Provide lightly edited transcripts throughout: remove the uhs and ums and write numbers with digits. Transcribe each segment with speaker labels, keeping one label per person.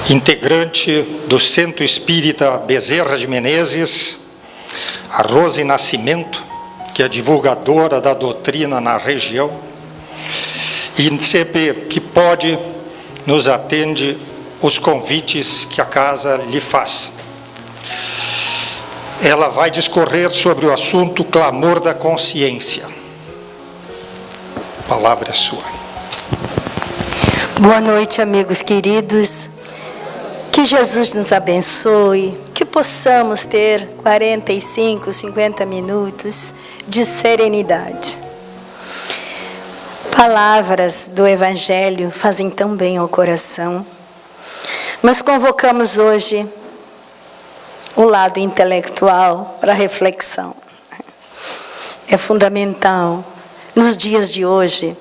Speaker 1: integrante do Centro Espírita Bezerra de Menezes, a Rose Nascimento, que é divulgadora da doutrina na região, e sempre que pode, nos atende os convites que a casa lhe faz. Ela vai discorrer sobre o assunto clamor da consciência. A palavra é sua.
Speaker 2: Boa noite, amigos queridos. Que Jesus nos abençoe, que possamos ter 45, 50 minutos de serenidade. Palavras do Evangelho fazem tão bem ao coração, mas convocamos hoje o lado intelectual para reflexão. É fundamental, nos dias de hoje,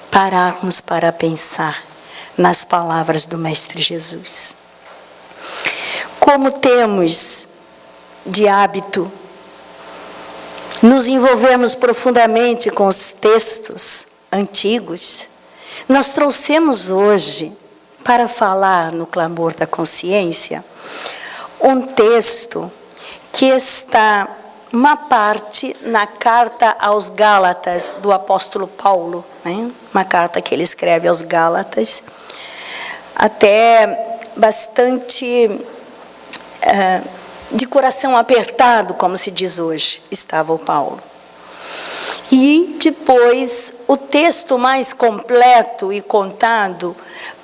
Speaker 2: pararmos para pensar nas palavras do Mestre Jesus. Como temos de hábito nos envolvermos profundamente com os textos antigos, nós trouxemos hoje, para falar no clamor da consciência, um texto que está uma parte na carta aos Gálatas do apóstolo Paulo, né? Uma carta que ele escreve aos Gálatas, até bastante de coração apertado, como se diz hoje, estava o Paulo. E depois o texto mais completo e contado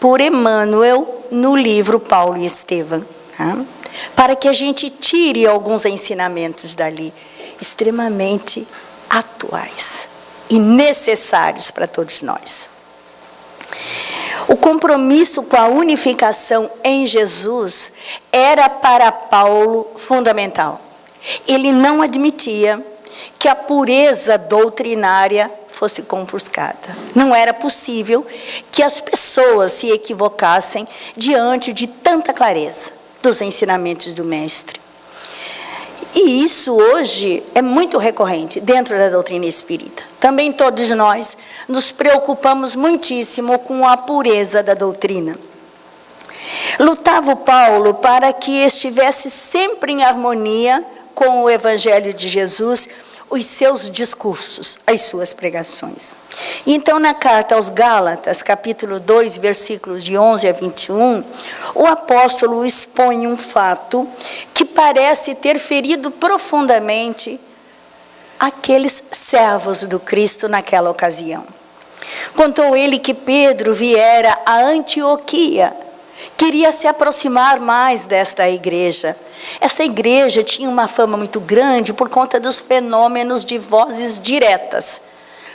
Speaker 2: por Emmanuel no livro Paulo e Estevão, tá? Para que a gente tire alguns ensinamentos dali, extremamente atuais e necessários para todos nós. O compromisso com a unificação em Jesus era para Paulo fundamental. Ele não admitia que a pureza doutrinária fosse compuscada. Não era possível que as pessoas se equivocassem diante de tanta clareza dos ensinamentos do Mestre. E isso hoje é muito recorrente dentro da doutrina espírita. Também todos nós nos preocupamos muitíssimo com a pureza da doutrina. Lutava o Paulo para que estivesse sempre em harmonia com o Evangelho de Jesus, os seus discursos, as suas pregações. Então, na carta aos Gálatas, capítulo 2, versículos de 11 a 21, o apóstolo expõe um fato que parece ter ferido profundamente aqueles servos do Cristo naquela ocasião. Contou ele que Pedro viera a Antioquia, queria se aproximar mais desta igreja. Esta igreja tinha uma fama muito grande por conta dos fenômenos de vozes diretas.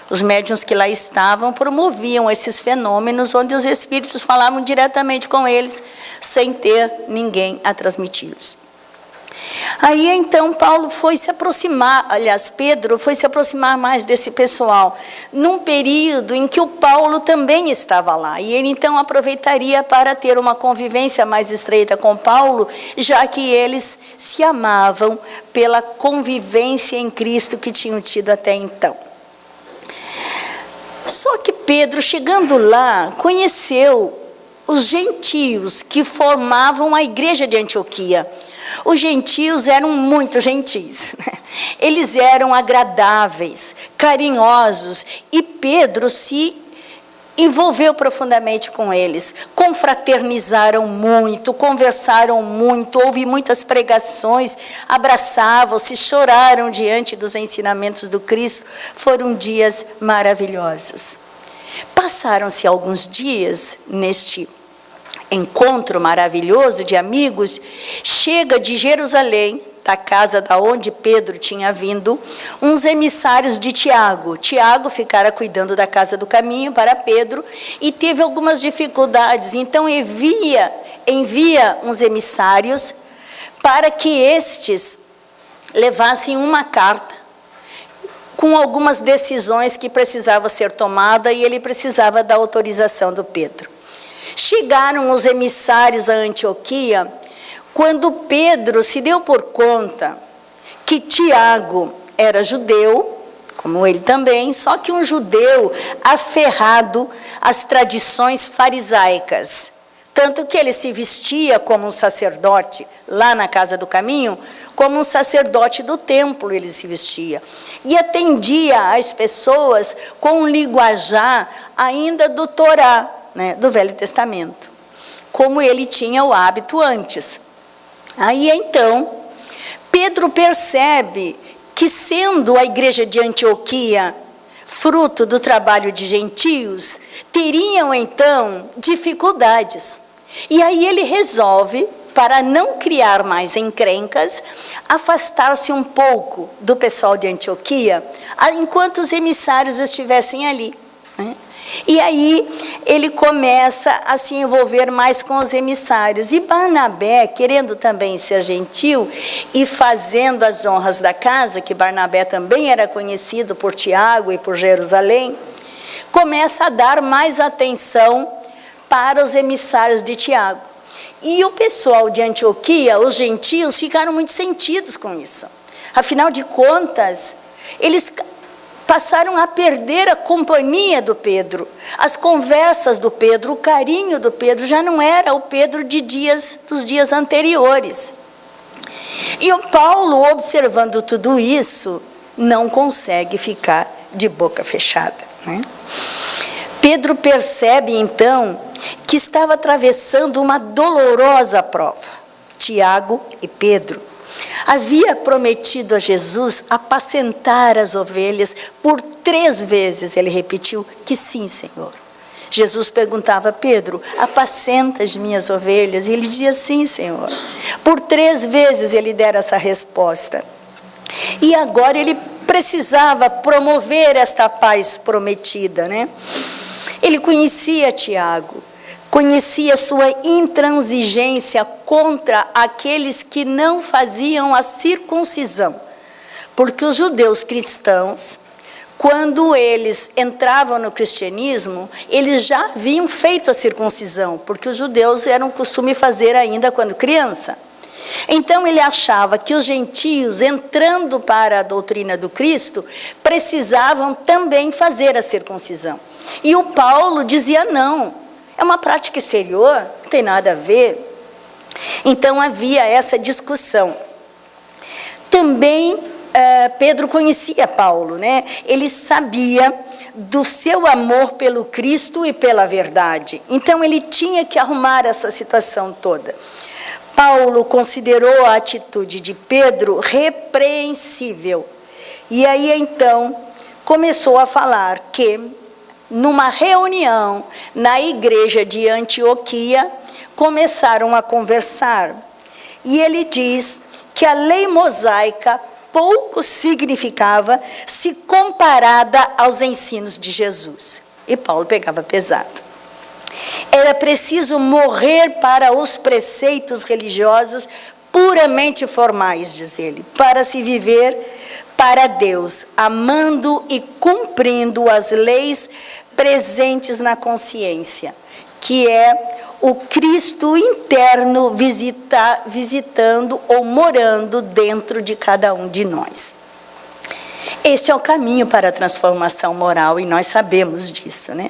Speaker 2: Os médiuns que lá estavam promoviam esses fenômenos onde os espíritos falavam diretamente com eles, sem ter ninguém a transmiti-los. Aí então Paulo foi se aproximar, aliás, Pedro foi se aproximar mais desse pessoal, num período em que o Paulo também estava lá. E ele então aproveitaria para ter uma convivência mais estreita com Paulo, já que eles se amavam pela convivência em Cristo que tinham tido até então. Só que Pedro, chegando lá, conheceu os gentios que formavam a igreja de Antioquia. Os gentios eram muito gentis, né? Eles eram agradáveis, carinhosos, e Pedro se envolveu profundamente com eles. Confraternizaram muito, conversaram muito, houve muitas pregações, abraçavam-se, choraram diante dos ensinamentos do Cristo. Foram dias maravilhosos. Passaram-se alguns dias neste encontro maravilhoso de amigos. Chega de Jerusalém, da casa da onde Pedro tinha vindo, uns emissários de Tiago. Tiago ficara cuidando da casa do caminho para Pedro e teve algumas dificuldades. Então envia uns emissários para que estes levassem uma carta com algumas decisões que precisavam ser tomadas, e ele precisava da autorização do Pedro. Chegaram os emissários a Antioquia, quando Pedro se deu por conta que Tiago era judeu, como ele também, só que um judeu aferrado às tradições farisaicas, Tanto que ele se vestia como um sacerdote, lá na Casa do Caminho, como um sacerdote do templo ele se vestia. E atendia as pessoas com um linguajar ainda do Torá, né, do Velho Testamento, como ele tinha o hábito antes. Aí então, Pedro percebe que, sendo a igreja de Antioquia fruto do trabalho de gentios, teriam então dificuldades. E aí ele resolve, para não criar mais encrencas, afastar-se um pouco do pessoal de Antioquia, enquanto os emissários estivessem ali, né? E aí ele começa a se envolver mais com os emissários. E Barnabé, querendo também ser gentil e fazendo as honras da casa, que Barnabé também era conhecido por Tiago e por Jerusalém, começa a dar mais atenção para os emissários de Tiago. E o pessoal de Antioquia, os gentios, ficaram muito sentidos com isso. Afinal de contas, eles passaram a perder a companhia do Pedro, as conversas do Pedro, o carinho do Pedro já não era o Pedro dos dias anteriores. E o Paulo, observando tudo isso, não consegue ficar de boca fechada, né? Pedro percebe então que estava atravessando uma dolorosa prova. Tiago e Pedro havia prometido a Jesus apacentar as ovelhas. Por 3 vezes ele repetiu que sim, Senhor. Jesus perguntava: Pedro, apacenta as minhas ovelhas? E ele dizia: sim, Senhor. Por 3 vezes ele dera essa resposta. E agora ele precisava promover esta paz prometida, né? Ele conhecia Tiago, conhecia sua intransigência contra aqueles que não faziam a circuncisão. Porque os judeus cristãos, quando eles entravam no cristianismo, eles já haviam feito a circuncisão, porque os judeus eram costume fazer ainda quando criança. Então ele achava que os gentios, entrando para a doutrina do Cristo, precisavam também fazer a circuncisão. E o Paulo dizia: não, é uma prática exterior, não tem nada a ver. Então havia essa discussão. Também Pedro conhecia Paulo, né? Ele sabia do seu amor pelo Cristo e pela verdade. Então ele tinha que arrumar essa situação toda. Paulo considerou a atitude de Pedro repreensível. E aí então começou a falar que, numa reunião na igreja de Antioquia, começaram a conversar. E ele diz que a lei mosaica pouco significava se comparada aos ensinos de Jesus. E Paulo pegava pesado. Era preciso morrer para os preceitos religiosos puramente formais, diz ele, para se viver para Deus, amando e cumprindo as leis presentes na consciência, que é o Cristo interno visitando ou morando dentro de cada um de nós. Este é o caminho para a transformação moral, e nós sabemos disso, né?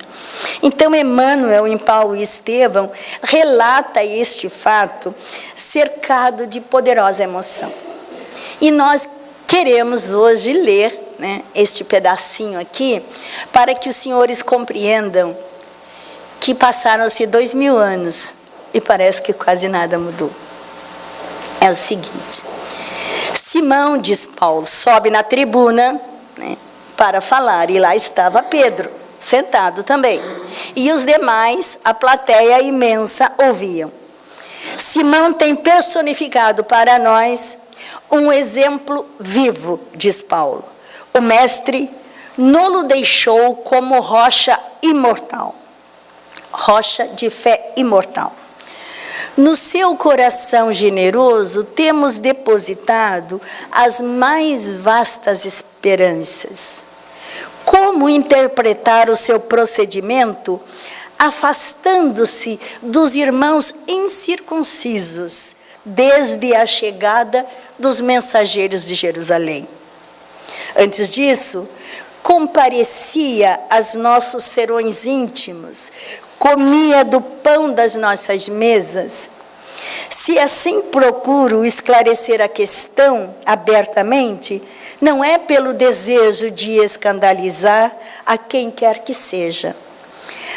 Speaker 2: Então, Emmanuel, em Paulo e Estevão, relata este fato cercado de poderosa emoção. E nós queremos hoje ler, né, este pedacinho aqui, para que os senhores compreendam que passaram-se 2000 anos e parece que quase nada mudou. É o seguinte: Simão, diz Paulo, sobe na tribuna, né, para falar, e lá estava Pedro, sentado também. E os demais, a plateia imensa, ouviam. Simão tem personificado para nós um exemplo vivo, diz Paulo. O mestre não o deixou como rocha imortal, rocha de fé imortal. No seu coração generoso temos depositado as mais vastas esperanças. Como interpretar o seu procedimento, afastando-se dos irmãos incircuncisos, desde a chegada dos mensageiros de Jerusalém? Antes disso, comparecia aos nossos serões íntimos, comia do pão das nossas mesas? Se assim procuro esclarecer a questão abertamente, não é pelo desejo de escandalizar a quem quer que seja,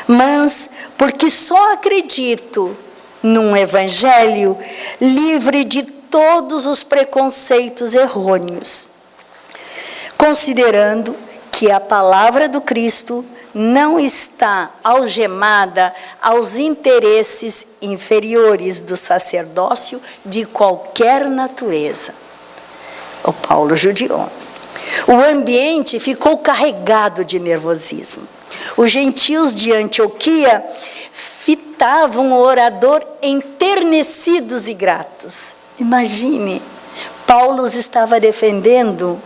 Speaker 2: mas porque só acredito num evangelho livre de todos os preconceitos errôneos, considerando que a palavra do Cristo não está algemada aos interesses inferiores do sacerdócio de qualquer natureza. O Paulo judiou. O ambiente ficou carregado de nervosismo. Os gentios de Antioquia fitavam o orador enternecidos e gratos. Imagine, Paulo estava defendendo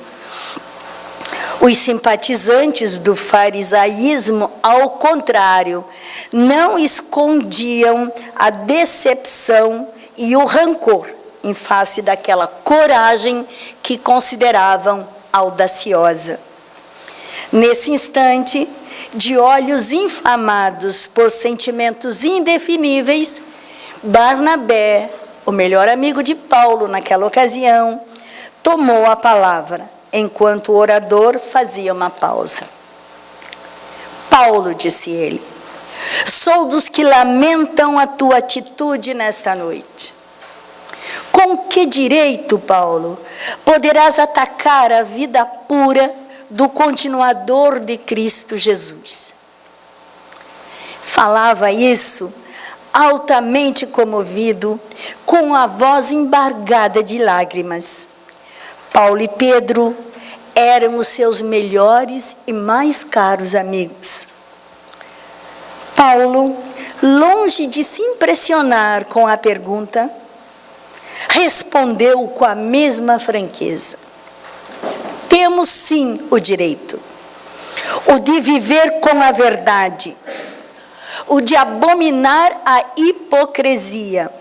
Speaker 2: os simpatizantes do farisaísmo, ao contrário, não escondiam a decepção e o rancor em face daquela coragem que consideravam audaciosa. Nesse instante, de olhos inflamados por sentimentos indefiníveis, Barnabé, o melhor amigo de Paulo naquela ocasião, tomou a palavra, enquanto o orador fazia uma pausa. Paulo, disse ele, sou dos que lamentam a tua atitude nesta noite. Com que direito, Paulo, poderás atacar a vida pura do continuador de Cristo Jesus? Falava isso altamente comovido, com a voz embargada de lágrimas. Paulo e Pedro eram os seus melhores e mais caros amigos. Paulo, longe de se impressionar com a pergunta, respondeu com a mesma franqueza: temos sim o direito, o de viver com a verdade, o de abominar a hipocrisia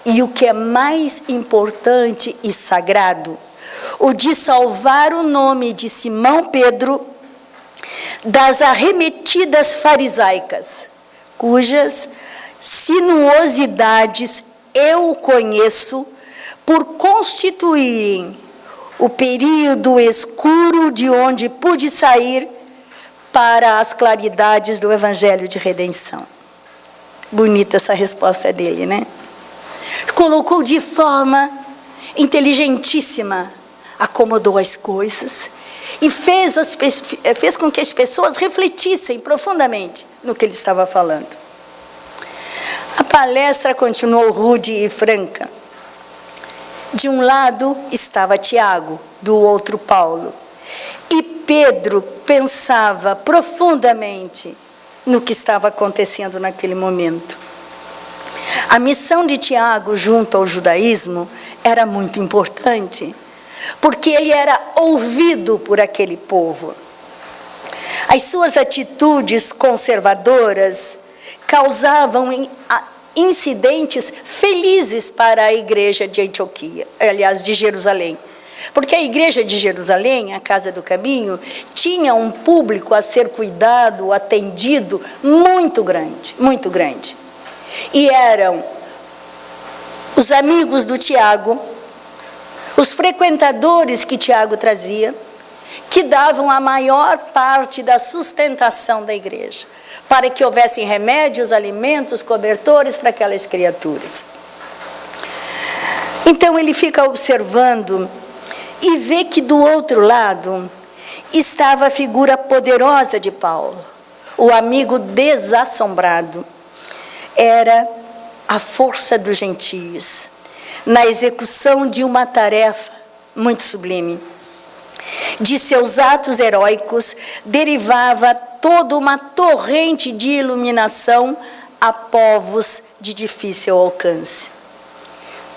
Speaker 2: e, o que é mais importante e sagrado, o de salvar o nome de Simão Pedro das arremetidas farisaicas, cujas sinuosidades eu conheço por constituírem o período escuro de onde pude sair para as claridades do Evangelho de Redenção. Bonita essa resposta dele, né? Colocou de forma inteligentíssima, acomodou as coisas e fez com que as pessoas refletissem profundamente no que ele estava falando. A palestra continuou rude e franca. De um lado estava Tiago, do outro Paulo. E Pedro pensava profundamente no que estava acontecendo naquele momento. A missão de Tiago junto ao judaísmo era muito importante, porque ele era ouvido por aquele povo. As suas atitudes conservadoras causavam incidentes felizes para a igreja de Antioquia, aliás, de Jerusalém. Porque a igreja de Jerusalém, a Casa do Caminho, tinha um público a ser cuidado, atendido, muito grande, muito grande. E eram os amigos do Tiago, os frequentadores que Tiago trazia, que davam a maior parte da sustentação da igreja, para que houvessem remédios, alimentos, cobertores para aquelas criaturas. Então ele fica observando e vê que do outro lado estava a figura poderosa de Paulo, o amigo desassombrado. Era a força dos gentios, na execução de uma tarefa muito sublime. De seus atos heróicos derivava toda uma torrente de iluminação a povos de difícil alcance.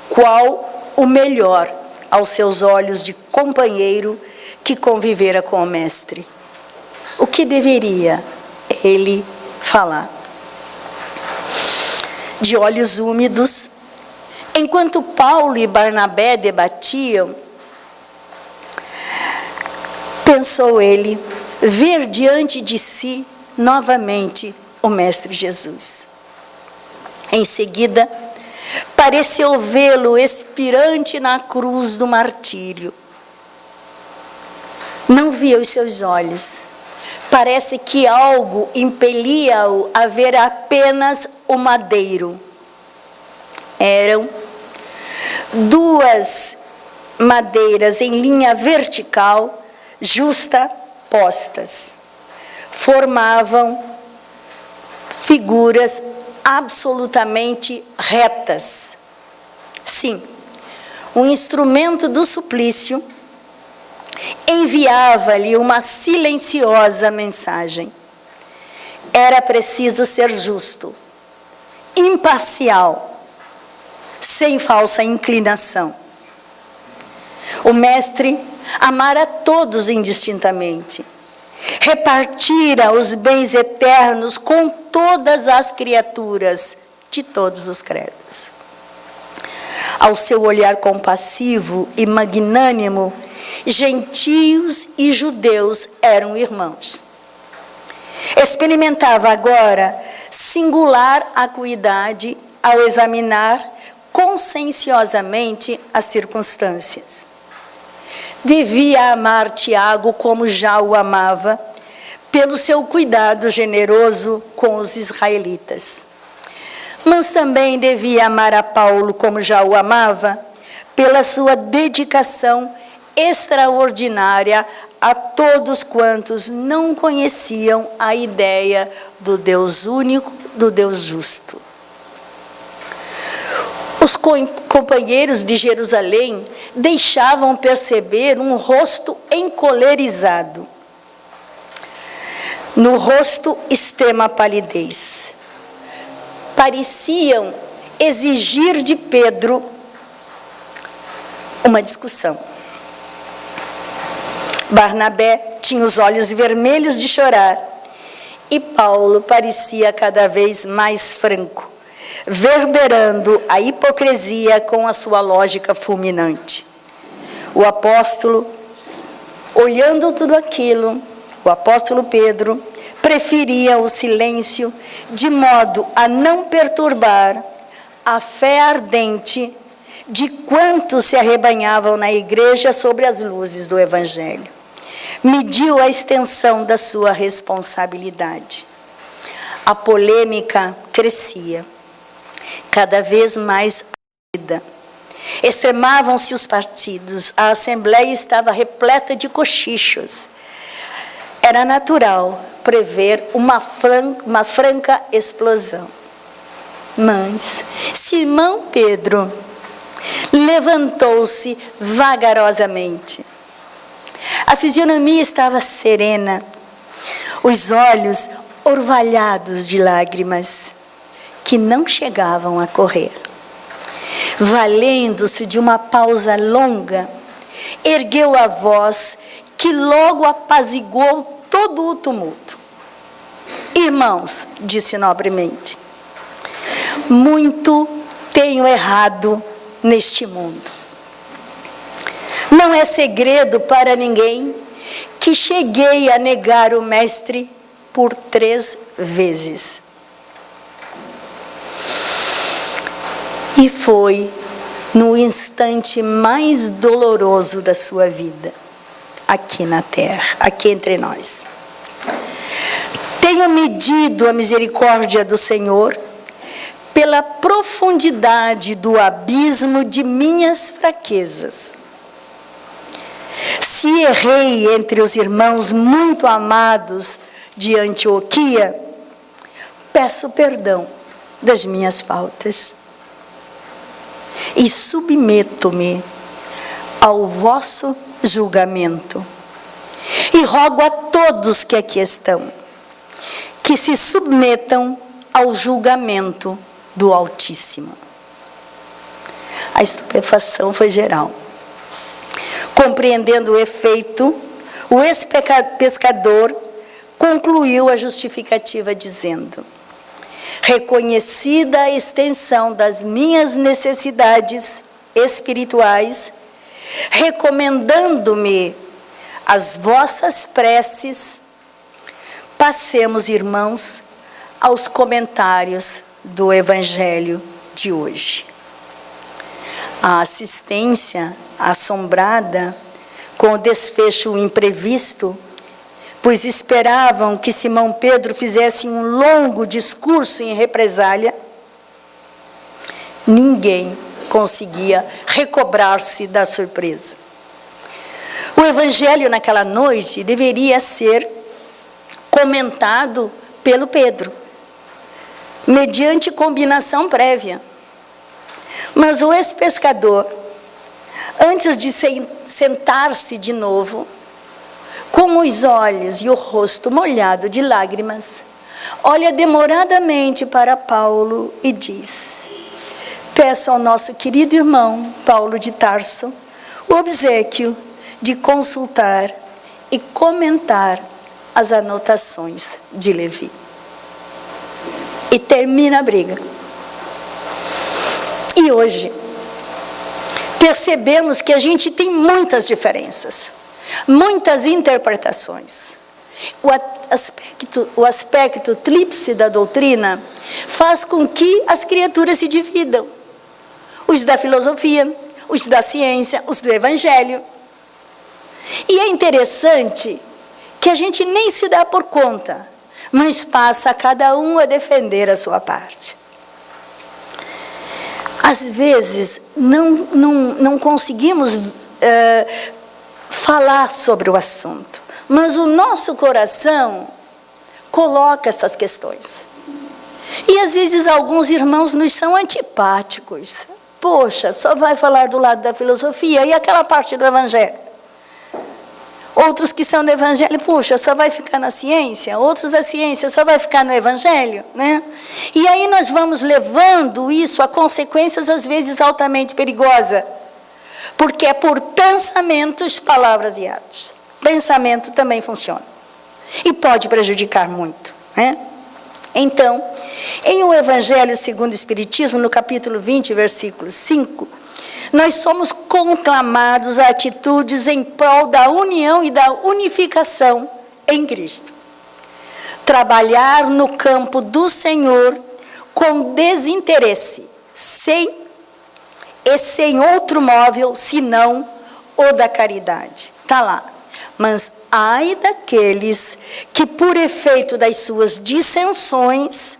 Speaker 2: Qual o melhor aos seus olhos de companheiro que convivera com o mestre? O que deveria ele falar? De olhos úmidos, enquanto Paulo e Barnabé debatiam, pensou ele ver diante de si novamente o Mestre Jesus. Em seguida, pareceu vê-lo expirante na cruz do martírio. Não via os seus olhos. Parece que algo impelia-o a ver apenas o madeiro. Eram duas madeiras em linha vertical, justapostas. Formavam figuras absolutamente retas. Sim, um instrumento do suplício enviava-lhe uma silenciosa mensagem. Era preciso ser justo, imparcial, sem falsa inclinação. O Mestre amara todos indistintamente. Repartira os bens eternos com todas as criaturas de todos os credos. Ao seu olhar compassivo e magnânimo, gentios e judeus eram irmãos. Experimentava agora singular acuidade ao examinar conscienciosamente as circunstâncias. Devia amar Tiago como já o amava, pelo seu cuidado generoso com os israelitas. Mas também devia amar a Paulo como já o amava, pela sua dedicação extraordinária a todos quantos não conheciam a ideia do Deus único, do Deus justo. Os companheiros de Jerusalém deixavam perceber um rosto encolerizado. No rosto, extrema palidez. Pareciam exigir de Pedro uma discussão. Barnabé tinha os olhos vermelhos de chorar e Paulo parecia cada vez mais franco, verberando a hipocrisia com a sua lógica fulminante. O apóstolo, olhando tudo aquilo, o apóstolo Pedro preferia o silêncio de modo a não perturbar a fé ardente de quantos se arrebanhavam na igreja sobre as luzes do Evangelho. Mediu a extensão da sua responsabilidade. A polêmica crescia, cada vez mais ardida. Extremavam-se os partidos, a assembleia estava repleta de cochichos. Era natural prever uma franca explosão. Mas Simão Pedro levantou-se vagarosamente. A fisionomia estava serena, os olhos orvalhados de lágrimas que não chegavam a correr. Valendo-se de uma pausa longa, ergueu a voz que logo apaziguou todo o tumulto. Irmãos, disse nobremente, muito tenho errado neste mundo. Não é segredo para ninguém que cheguei a negar o Mestre por 3 vezes. E foi no instante mais doloroso da sua vida, aqui na terra, aqui entre nós. Tenho medido a misericórdia do Senhor pela profundidade do abismo de minhas fraquezas. Se errei entre os irmãos muito amados de Antioquia, peço perdão das minhas faltas e submeto-me ao vosso julgamento. E rogo a todos que aqui estão, que se submetam ao julgamento do Altíssimo. A estupefação foi geral. Compreendendo o efeito, o ex-pescador concluiu a justificativa dizendo: reconhecida a extensão das minhas necessidades espirituais, recomendando-me as vossas preces, passemos, irmãos, aos comentários do Evangelho de hoje. A assistência assombrada com o desfecho imprevisto, pois esperavam que Simão Pedro fizesse um longo discurso em represália, ninguém conseguia recobrar-se da surpresa. O Evangelho naquela noite deveria ser comentado pelo Pedro, mediante combinação prévia. Mas o ex-pescador, antes de sentar-se de novo, com os olhos e o rosto molhado de lágrimas, olha demoradamente para Paulo e diz: peço ao nosso querido irmão Paulo de Tarso o obséquio de consultar e comentar as anotações de Levi. E termina a briga. E hoje, percebemos que a gente tem muitas diferenças, muitas interpretações. O aspecto tríplice da doutrina faz com que as criaturas se dividam. Os da filosofia, os da ciência, os do evangelho. E é interessante que a gente nem se dá por conta, mas passa cada um a defender a sua parte. Às vezes, não conseguimos falar sobre o assunto, mas o nosso coração coloca essas questões. E às vezes alguns irmãos nos são antipáticos. Poxa, só vai falar do lado da filosofia e aquela parte do evangelho. Outros que são do evangelho, puxa, só vai ficar na ciência. Outros a ciência só vai ficar no evangelho, né? E aí nós vamos levando isso a consequências às vezes altamente perigosas. Porque é por pensamentos, palavras e atos. Pensamento também funciona. E pode prejudicar muito, né? Então, em O Evangelho segundo o Espiritismo, no capítulo 20, versículo 5, nós somos conclamados a atitudes em prol da união e da unificação em Cristo. Trabalhar no campo do Senhor com desinteresse, sem outro móvel, senão o da caridade. Está lá. Mas ai daqueles que, por efeito das suas dissensões,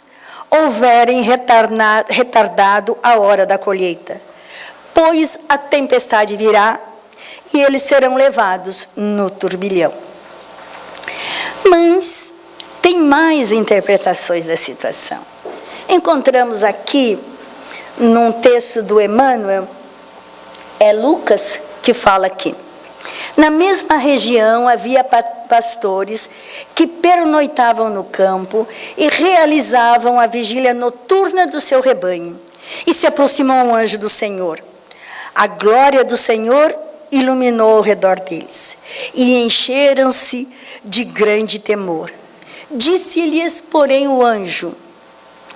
Speaker 2: houverem retardado a hora da colheita. Pois a tempestade virá e eles serão levados no turbilhão. Mas tem mais interpretações da situação. Encontramos aqui, num texto do Emmanuel, é Lucas que fala aqui. Na mesma região havia pastores que pernoitavam no campo e realizavam a vigília noturna do seu rebanho. E se aproximou um anjo do Senhor. A glória do Senhor iluminou ao redor deles, e encheram-se de grande temor. Disse-lhes, porém, o anjo: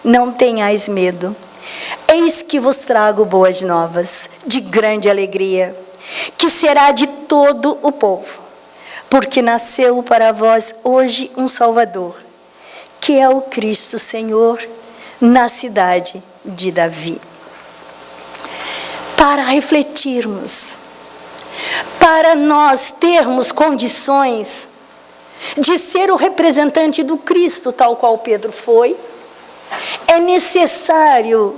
Speaker 2: não tenhais medo, eis que vos trago boas novas, de grande alegria, que será de todo o povo, porque nasceu para vós hoje um Salvador, que é o Cristo Senhor, na cidade de Davi. Para refletirmos, para nós termos condições de ser o representante do Cristo, tal qual Pedro foi, é necessário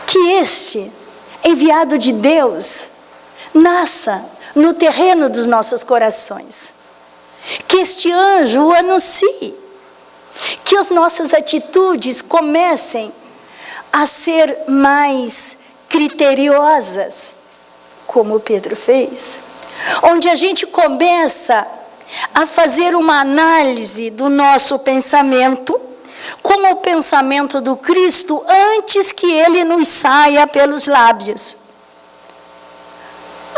Speaker 2: que este enviado de Deus nasça no terreno dos nossos corações. Que este anjo o anuncie. Que as nossas atitudes comecem a ser mais criteriosas, como Pedro fez. Onde a gente começa a fazer uma análise do nosso pensamento, como o pensamento do Cristo, antes que ele nos saia pelos lábios,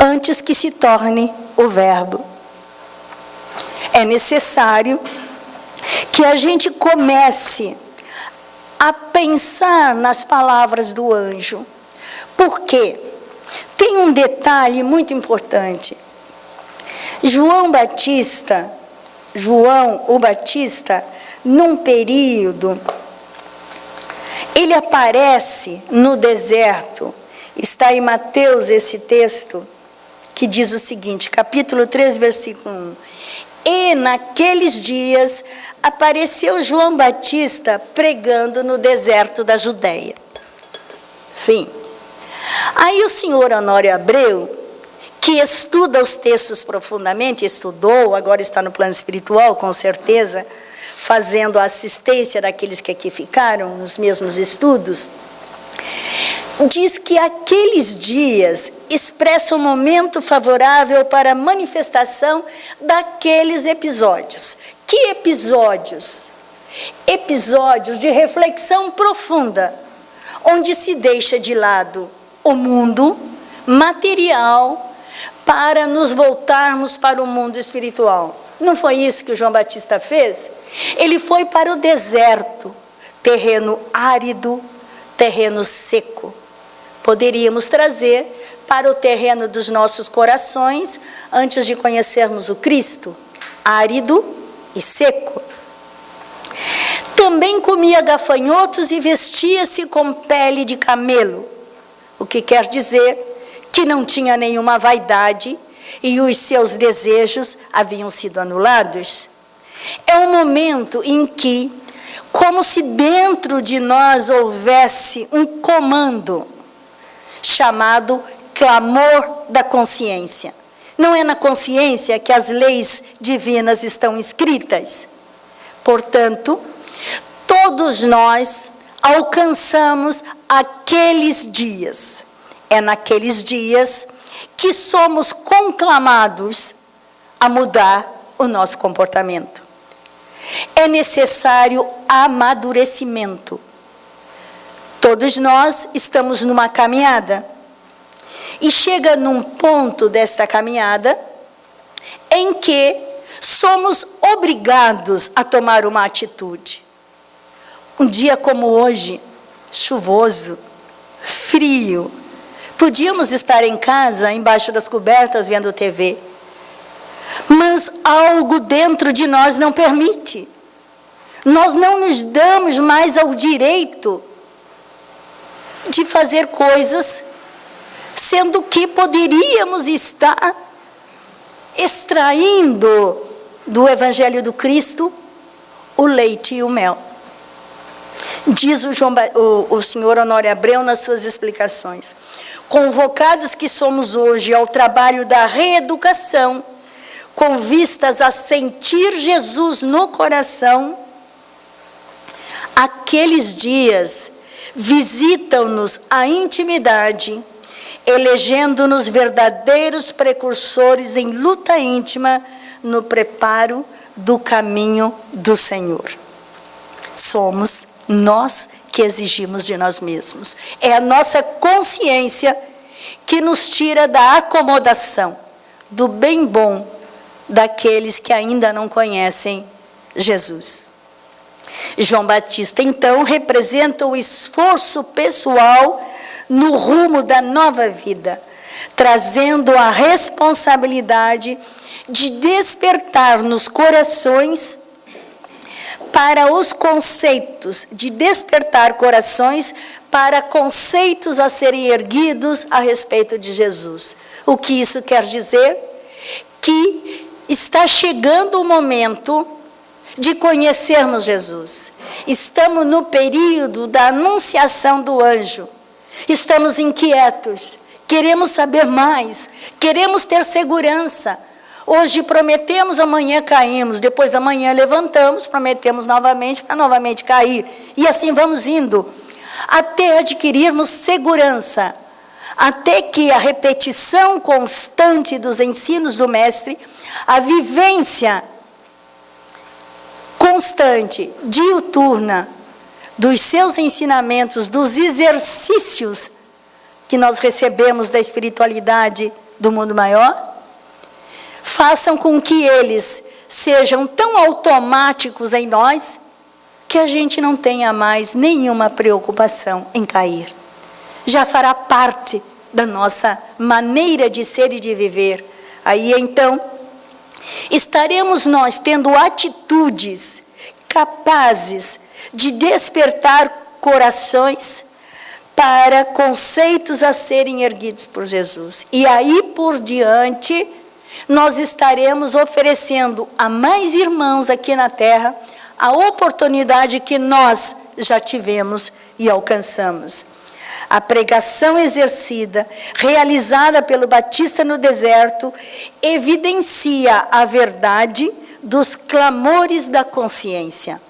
Speaker 2: antes que se torne o verbo. É necessário que a gente comece a pensar nas palavras do anjo. Por quê? Tem um detalhe muito importante. João o Batista, num período, ele aparece no deserto. Está em Mateus esse texto, que diz o seguinte, capítulo 3, versículo 1. E naqueles dias apareceu João Batista pregando no deserto da Judéia. Fim. Aí o senhor Honório Abreu, que estuda os textos profundamente, estudou, agora está no plano espiritual, com certeza, fazendo a assistência daqueles que aqui ficaram nos mesmos estudos, diz que aqueles dias expressam um momento favorável para a manifestação daqueles episódios. Que episódios? Episódios de reflexão profunda, onde se deixa de lado o mundo material para nos voltarmos para o mundo espiritual. Não foi isso que o João Batista fez? Ele foi para o deserto, terreno árido, terreno seco. Poderíamos trazer para o terreno dos nossos corações, antes de conhecermos o Cristo, árido e seco. Também comia gafanhotos e vestia-se com pele de camelo, o que quer dizer que não tinha nenhuma vaidade e os seus desejos haviam sido anulados. É um momento em que, como se dentro de nós houvesse um comando chamado clamor da consciência. Não é na consciência que as leis divinas estão escritas. Portanto, todos nós alcançamos aqueles dias. É naqueles dias que somos conclamados a mudar o nosso comportamento. É necessário amadurecimento. Todos nós estamos numa caminhada. E chega num ponto desta caminhada em que somos obrigados a tomar uma atitude. Um dia como hoje, chuvoso, frio, podíamos estar em casa, embaixo das cobertas, vendo TV. Mas algo dentro de nós não permite. Nós não nos damos mais ao direito de fazer coisas, sendo que poderíamos estar extraindo do Evangelho do Cristo o leite e o mel. Diz o senhor Honório Abreu nas suas explicações. Convocados que somos hoje ao trabalho da reeducação, com vistas a sentir Jesus no coração, aqueles dias visitam-nos a intimidade, elegendo-nos verdadeiros precursores em luta íntima no preparo do caminho do Senhor. Somos nós que exigimos de nós mesmos. É a nossa consciência que nos tira da acomodação, do bem bom daqueles que ainda não conhecem Jesus. João Batista, então, representa o esforço pessoal no rumo da nova vida, trazendo a responsabilidade de despertar nos corações para os conceitos, de despertar corações para conceitos a serem erguidos a respeito de Jesus. O que isso quer dizer? Que está chegando o momento de conhecermos Jesus. Estamos no período da anunciação do anjo. Estamos inquietos, queremos saber mais, queremos ter segurança. Hoje prometemos, amanhã caímos, depois da manhã levantamos, prometemos novamente, para novamente cair. E assim vamos indo, até adquirirmos segurança, até que a repetição constante dos ensinos do Mestre, a vivência constante, diuturna, dos seus ensinamentos, dos exercícios que nós recebemos da espiritualidade do mundo maior, façam com que eles sejam tão automáticos em nós, que a gente não tenha mais nenhuma preocupação em cair. Já fará parte da nossa maneira de ser e de viver. Aí então, estaremos nós tendo atitudes capazes de despertar corações para conceitos a serem erguidos por Jesus. E aí por diante, nós estaremos oferecendo a mais irmãos aqui na terra a oportunidade que nós já tivemos e alcançamos. A pregação exercida, realizada pelo Batista no deserto, evidencia a verdade dos clamores da consciência.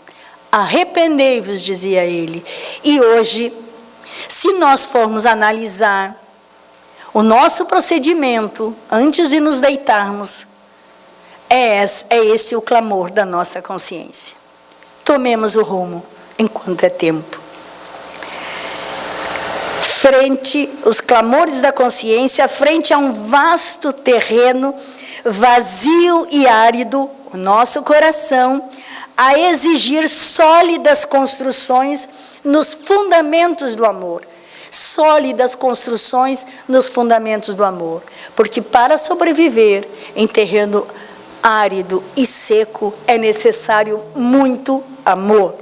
Speaker 2: Arrependei-vos, dizia ele. E hoje, se nós formos analisar o nosso procedimento antes de nos deitarmos, é esse o clamor da nossa consciência. Tomemos o rumo enquanto é tempo. Os clamores da consciência, frente a um vasto terreno vazio e árido, o nosso coração, a exigir sólidas construções nos fundamentos do amor. Sólidas construções nos fundamentos do amor. Porque para sobreviver em terreno árido e seco, é necessário muito amor.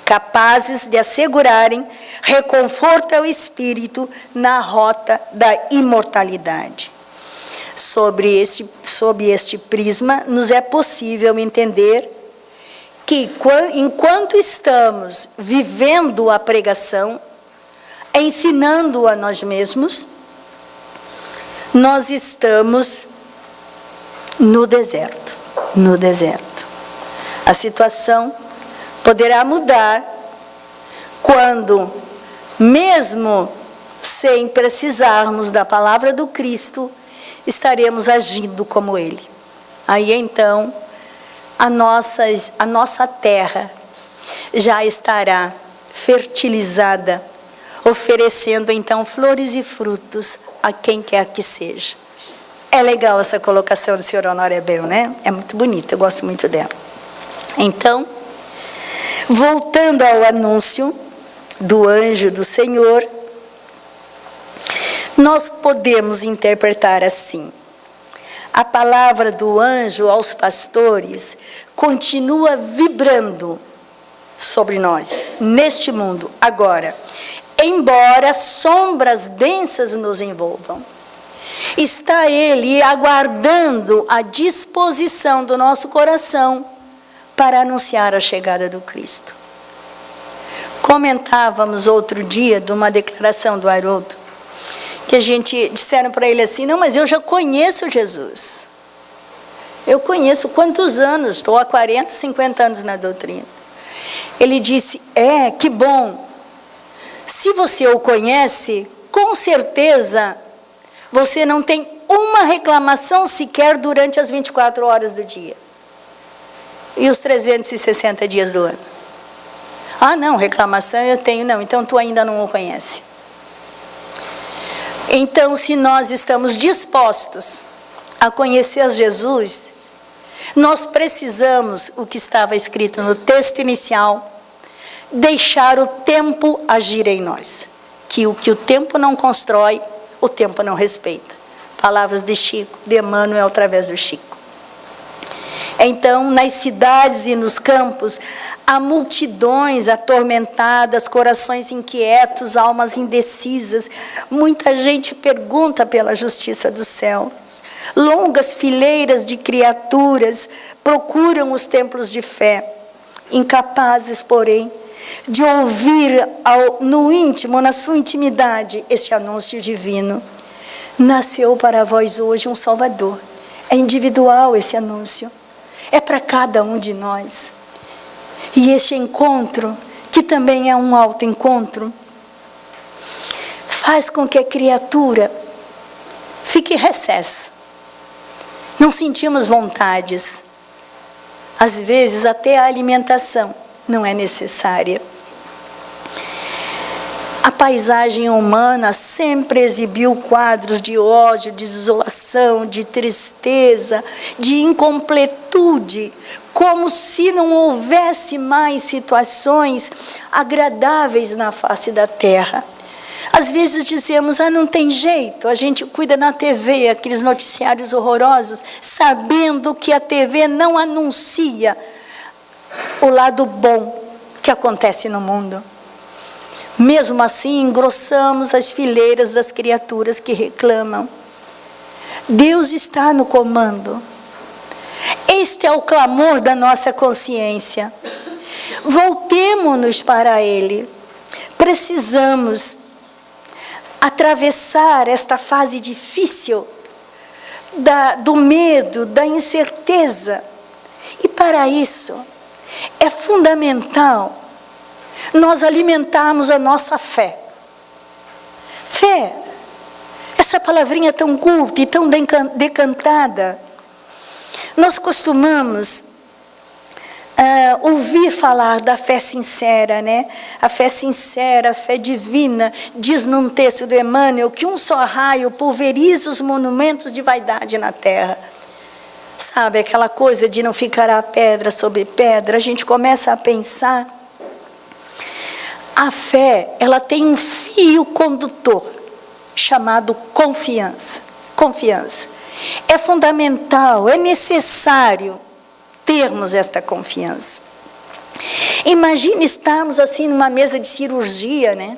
Speaker 2: Capazes de assegurarem reconforto ao espírito na rota da imortalidade. Sob este prisma, nos é possível entender que, enquanto estamos vivendo a pregação, ensinando a nós mesmos, nós estamos no deserto. No deserto. A situação poderá mudar quando, mesmo sem precisarmos da palavra do Cristo, estaremos agindo como Ele. Aí então, a nossa terra já estará fertilizada, oferecendo então flores e frutos a quem quer que seja. É legal essa colocação do Sr. Honório Abreu, né? É muito bonita, eu gosto muito dela. Então, voltando ao anúncio do anjo do Senhor, nós podemos interpretar assim: a palavra do anjo aos pastores continua vibrando sobre nós, neste mundo, agora, embora sombras densas nos envolvam. Está ele aguardando a disposição do nosso coração para anunciar a chegada do Cristo. Comentávamos outro dia de uma declaração do Haroldo, que disseram para ele assim: não, mas eu já conheço Jesus. Eu conheço quantos anos? Estou há 40, 50 anos na doutrina. Ele disse: que bom. Se você o conhece, com certeza você não tem uma reclamação sequer durante as 24 horas do dia. E os 360 dias do ano. Ah, não, reclamação eu tenho. Não, então tu ainda não o conhece. Então, se nós estamos dispostos a conhecer Jesus, nós precisamos, o que estava escrito no texto inicial, deixar o tempo agir em nós. Que o tempo não constrói, o tempo não respeita. Palavras de Chico, de Emmanuel através do Chico. Então, nas cidades e nos campos, há multidões atormentadas, corações inquietos, almas indecisas. Muita gente pergunta pela justiça dos céus. Longas fileiras de criaturas procuram os templos de fé, incapazes, porém, de ouvir no íntimo, na sua intimidade, este anúncio divino. Nasceu para vós hoje um Salvador. É individual esse anúncio. É para cada um de nós. E este encontro, que também é um autoencontro, faz com que a criatura fique em recesso. Não sentimos vontades. Às vezes, até a alimentação não é necessária. A paisagem humana sempre exibiu quadros de ódio, de desolação, de tristeza, de incompletude, como se não houvesse mais situações agradáveis na face da terra. Às vezes dizemos: não tem jeito, a gente cuida na TV, aqueles noticiários horrorosos, sabendo que a TV não anuncia o lado bom que acontece no mundo. Mesmo assim, engrossamos as fileiras das criaturas que reclamam. Deus está no comando. Este é o clamor da nossa consciência. Voltemo-nos para Ele. Precisamos atravessar esta fase difícil do medo, da incerteza. E para isso, é fundamental nós alimentarmos a nossa fé. Fé, essa palavrinha tão culta e tão decantada. Nós costumamos ouvir falar da fé sincera, né? A fé sincera, a fé divina, diz num texto do Emmanuel que um só raio pulveriza os monumentos de vaidade na terra. Sabe, aquela coisa de não ficará pedra sobre pedra, a gente começa a pensar. A fé, ela tem um fio condutor, chamado confiança. Confiança. É fundamental, é necessário termos esta confiança. Imagine estarmos assim numa mesa de cirurgia, né?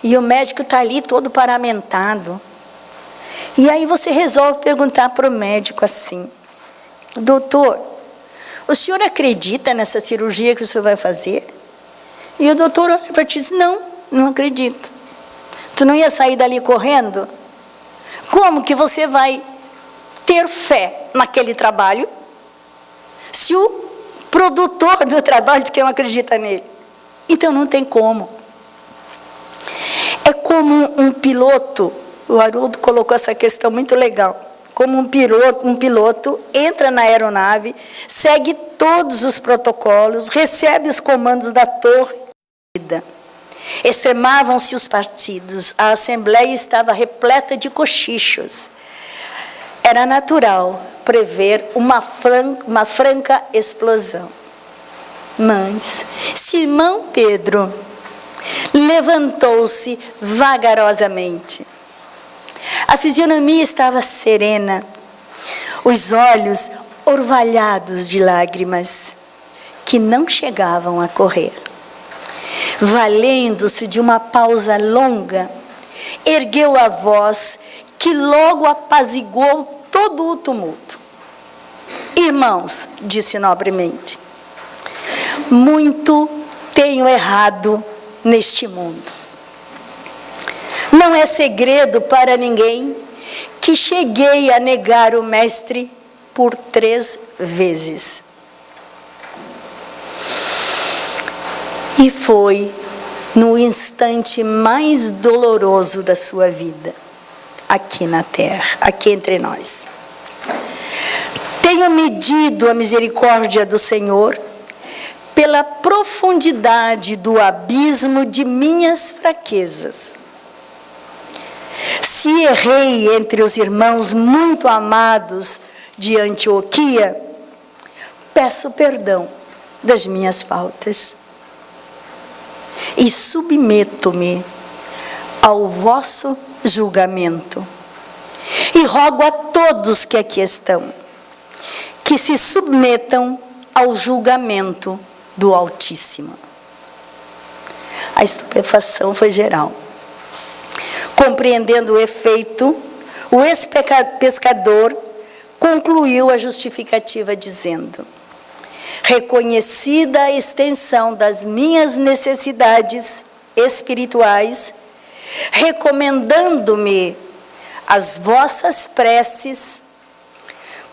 Speaker 2: E o médico está ali todo paramentado. E aí você resolve perguntar para o médico assim: doutor, o senhor acredita nessa cirurgia que o senhor vai fazer? E o doutor olha para ti e diz: não acredito. Tu não ia sair dali correndo? Como que você vai ter fé naquele trabalho se o produtor do trabalho diz que não acredita nele? Então não tem como. É como um piloto, o Haroldo colocou essa questão muito legal, como um piloto entra na aeronave, segue todos os protocolos, recebe os comandos da torre. Extremavam-se os partidos, a assembleia estava repleta de cochichos. Era natural prever uma franca explosão. Mas Simão Pedro levantou-se vagarosamente. A fisionomia estava serena, os olhos orvalhados de lágrimas que não chegavam a correr. Valendo-se de uma pausa longa, ergueu a voz que logo apaziguou todo o tumulto. Irmãos, disse nobremente, muito tenho errado neste mundo. Não é segredo para ninguém que cheguei a negar o Mestre por 3 vezes. E foi no instante mais doloroso da sua vida, aqui na terra, aqui entre nós. Tenho medido a misericórdia do Senhor pela profundidade do abismo de minhas fraquezas. Se errei entre os irmãos muito amados de Antioquia, peço perdão das minhas faltas e submeto-me ao vosso julgamento. E rogo a todos que aqui estão, que se submetam ao julgamento do Altíssimo. A estupefação foi geral. Compreendendo o efeito, o ex-pescador concluiu a justificativa dizendo: reconhecida a extensão das minhas necessidades espirituais, recomendando-me as vossas preces,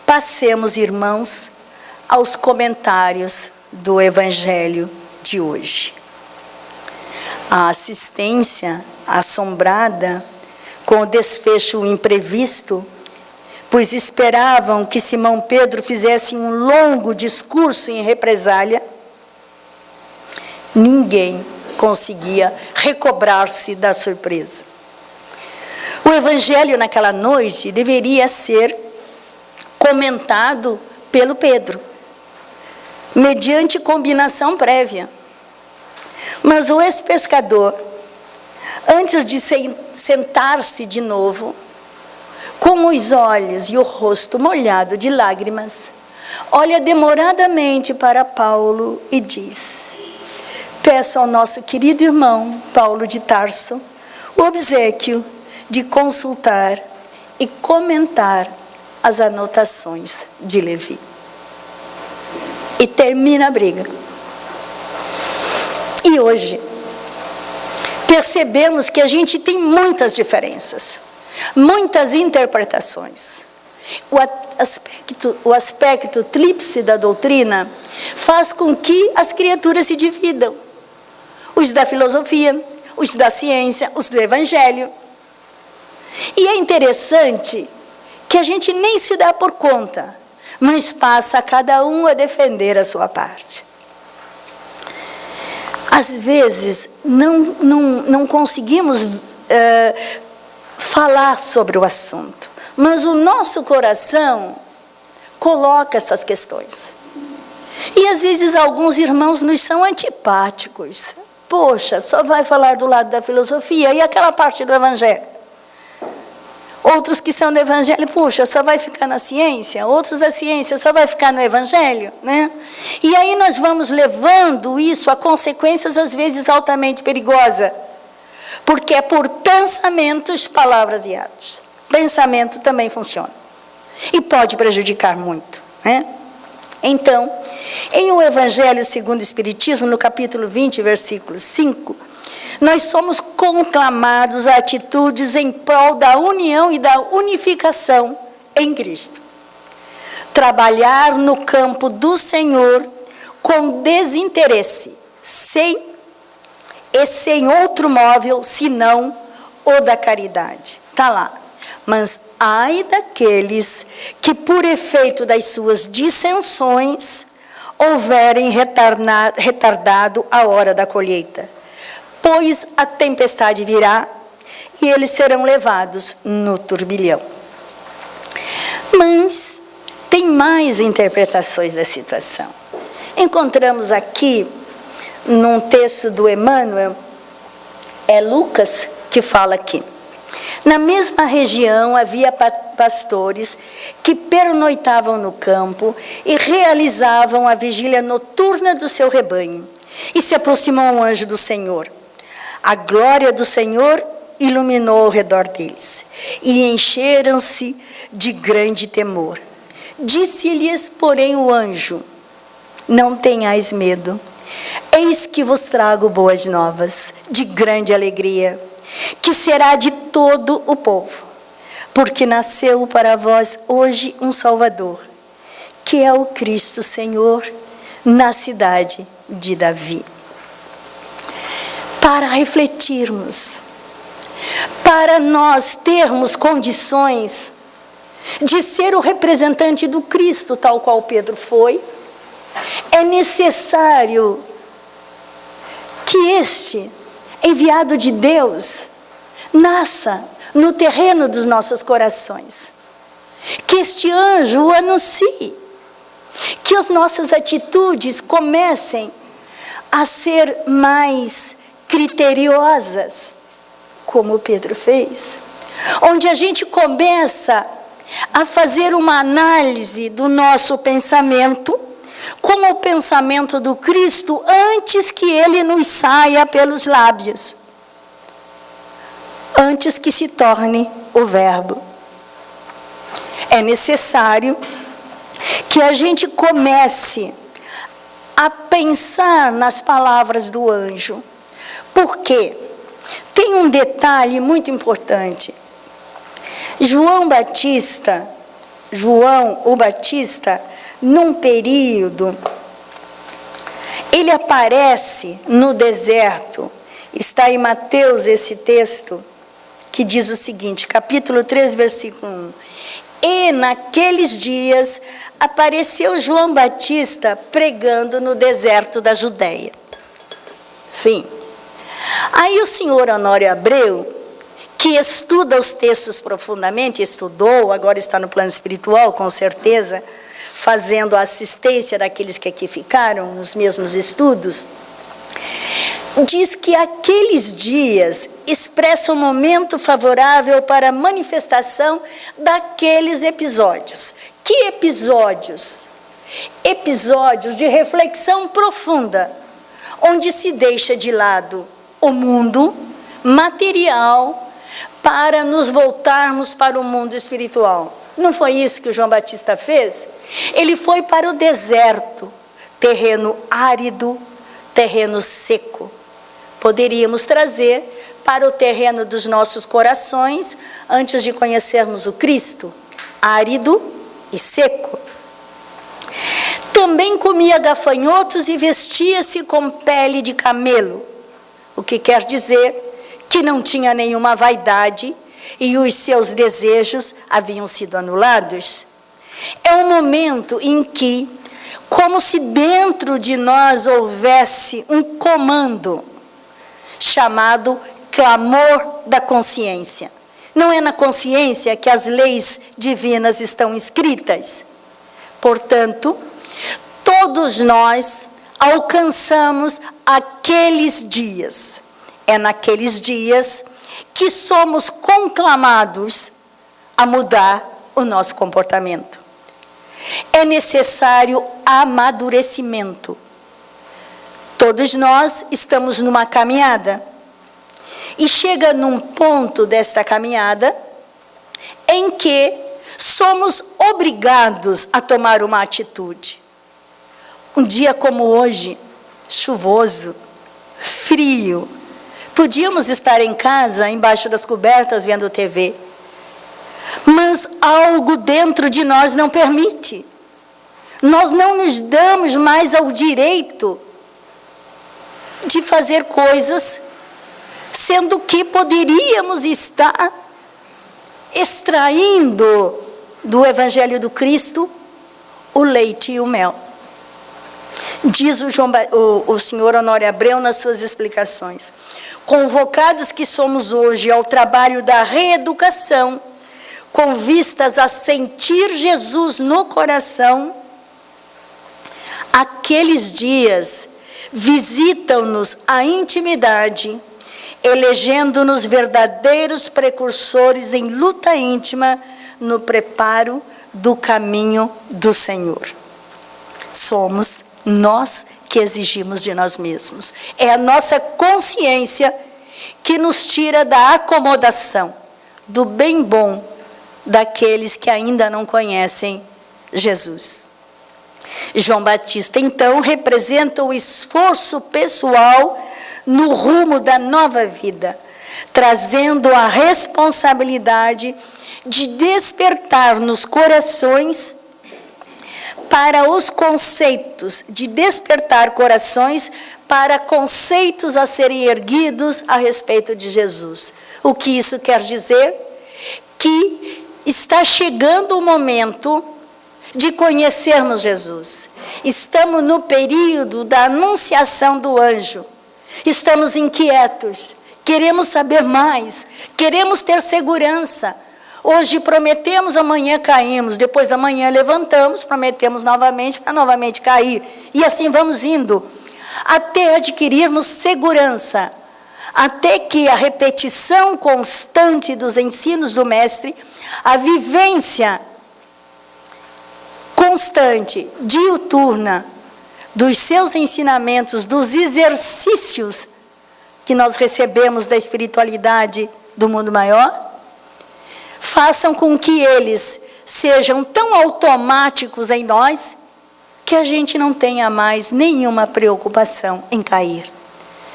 Speaker 2: passemos, irmãos, aos comentários do Evangelho de hoje. A assistência assombrada com o desfecho imprevisto, pois esperavam que Simão Pedro fizesse um longo discurso em represália, ninguém conseguia recobrar-se da surpresa. O Evangelho naquela noite deveria ser comentado pelo Pedro, mediante combinação prévia. Mas o ex-pescador, antes de sentar-se de novo, com os olhos e o rosto molhado de lágrimas, olha demoradamente para Paulo e diz: peço ao nosso querido irmão Paulo de Tarso o obséquio de consultar e comentar as anotações de Levi. E termina a briga. E hoje, percebemos que a gente tem muitas diferenças, muitas interpretações. O aspecto tríplice da doutrina faz com que as criaturas se dividam. Os da filosofia, os da ciência, os do evangelho. E é interessante que a gente nem se dá por conta, mas passa cada um a defender a sua parte. Às vezes, não conseguimos falar sobre o assunto, mas o nosso coração coloca essas questões. E às vezes alguns irmãos nos são antipáticos. Poxa, só vai falar do lado da filosofia e aquela parte do evangelho. Outros que são do evangelho, puxa, só vai ficar na ciência. Outros da ciência, só vai ficar no evangelho, né? E aí nós vamos levando isso a consequências, às vezes, altamente perigosas. Porque é por pensamentos, palavras e atos. Pensamento também funciona. E pode prejudicar muito, né? Então, em O Evangelho segundo o Espiritismo, no capítulo 20, versículo 5, nós somos conclamados a atitudes em prol da união e da unificação em Cristo. Trabalhar no campo do Senhor com desinteresse, sem outro móvel, senão o da caridade. Está lá. Mas ai daqueles que, por efeito das suas dissensões, houverem retardado a hora da colheita. Pois a tempestade virá e eles serão levados no turbilhão. Mas tem mais interpretações da situação. Encontramos aqui, num texto do Emmanuel, é Lucas que fala aqui. Na mesma região havia pastores que pernoitavam no campo e realizavam a vigília noturna do seu rebanho. E se aproximou um anjo do Senhor. A glória do Senhor iluminou ao redor deles, e encheram-se de grande temor. Disse-lhes, porém, o anjo: não tenhais medo, eis que vos trago boas novas, de grande alegria, que será de todo o povo, porque nasceu para vós hoje um Salvador, que é o Cristo Senhor, na cidade de Davi. Para refletirmos, para nós termos condições de ser o representante do Cristo, tal qual Pedro foi, é necessário que este enviado de Deus nasça no terreno dos nossos corações. Que este anjo o anuncie. Que as nossas atitudes comecem a ser mais criteriosas, como Pedro fez. Onde a gente começa a fazer uma análise do nosso pensamento, como o pensamento do Cristo, antes que ele nos saia pelos lábios. Antes que se torne o verbo. É necessário que a gente comece a pensar nas palavras do anjo. Por quê? Tem um detalhe muito importante. João o Batista, num período, ele aparece no deserto. Está em Mateus esse texto, que diz o seguinte, capítulo 3, versículo 1. E naqueles dias apareceu João Batista pregando no deserto da Judéia. Fim. Aí o senhor Honório Abreu, que estuda os textos profundamente, estudou, agora está no plano espiritual, com certeza, fazendo a assistência daqueles que aqui ficaram, nos mesmos estudos, diz que aqueles dias expressam um momento favorável para a manifestação daqueles episódios. Que episódios? episódios de reflexão profunda, onde se deixa de lado o mundo material para nos voltarmos para o mundo espiritual. Não foi isso que o João Batista fez? Ele foi para o deserto, terreno árido, terreno seco. Poderíamos trazer para o terreno dos nossos corações, antes de conhecermos o Cristo, árido e seco. Também comia gafanhotos e vestia-se com pele de camelo, o que quer dizer que não tinha nenhuma vaidade e os seus desejos haviam sido anulados. É um momento em que, como se dentro de nós houvesse um comando chamado clamor da consciência. Não é na consciência que as leis divinas estão escritas. Portanto, todos nós alcançamos aqueles dias. É naqueles dias que somos conclamados a mudar o nosso comportamento. É necessário amadurecimento. Todos nós estamos numa caminhada. E chega num ponto desta caminhada em que somos obrigados a tomar uma atitude. Um dia como hoje, chuvoso, frio, podíamos estar em casa, embaixo das cobertas, vendo TV. Mas algo dentro de nós não permite. Nós não nos damos mais ao direito de fazer coisas, sendo que poderíamos estar extraindo do Evangelho do Cristo o leite e o mel. Diz o senhor Honório Abreu nas suas explicações: convocados que somos hoje ao trabalho da reeducação, com vistas a sentir Jesus no coração, aqueles dias visitam-nos a intimidade, elegendo-nos verdadeiros precursores em luta íntima no preparo do caminho do Senhor. Somos nós que exigimos de nós mesmos. É a nossa consciência que nos tira da acomodação, do bem bom daqueles que ainda não conhecem Jesus. João Batista, então, representa o esforço pessoal no rumo da nova vida, trazendo a responsabilidade de despertar nos corações para os conceitos, de despertar corações para conceitos a serem erguidos a respeito de Jesus. O que isso quer dizer? Que está chegando o momento de conhecermos Jesus. Estamos no período da anunciação do anjo. Estamos inquietos, queremos saber mais, queremos ter segurança. Hoje prometemos, amanhã caímos, depois da manhã levantamos, prometemos novamente para novamente cair. E assim vamos indo, até adquirirmos segurança, até que a repetição constante dos ensinos do Mestre, a vivência constante, diuturna, dos seus ensinamentos, dos exercícios que nós recebemos da espiritualidade do mundo maior, façam com que eles sejam tão automáticos em nós que a gente não tenha mais nenhuma preocupação em cair.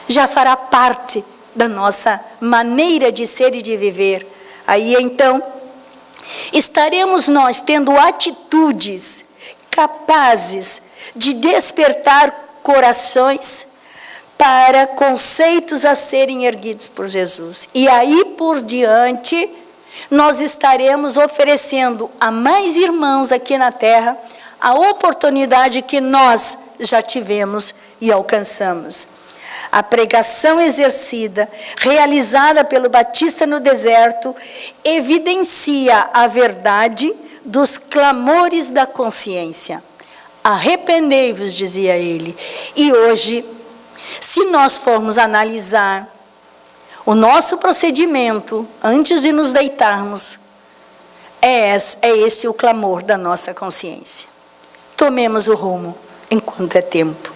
Speaker 2: Já fará parte da nossa maneira de ser e de viver. Aí então estaremos nós tendo atitudes capazes de despertar corações para conceitos a serem erguidos por Jesus. E aí por diante, nós estaremos oferecendo a mais irmãos aqui na terra a oportunidade que nós já tivemos e alcançamos. A pregação exercida, realizada pelo Batista no deserto, evidencia a verdade dos clamores da consciência. Arrependei-vos, dizia ele. E hoje, se nós formos analisar o nosso procedimento, antes de nos deitarmos, é esse o clamor da nossa consciência. Tomemos o rumo enquanto é tempo.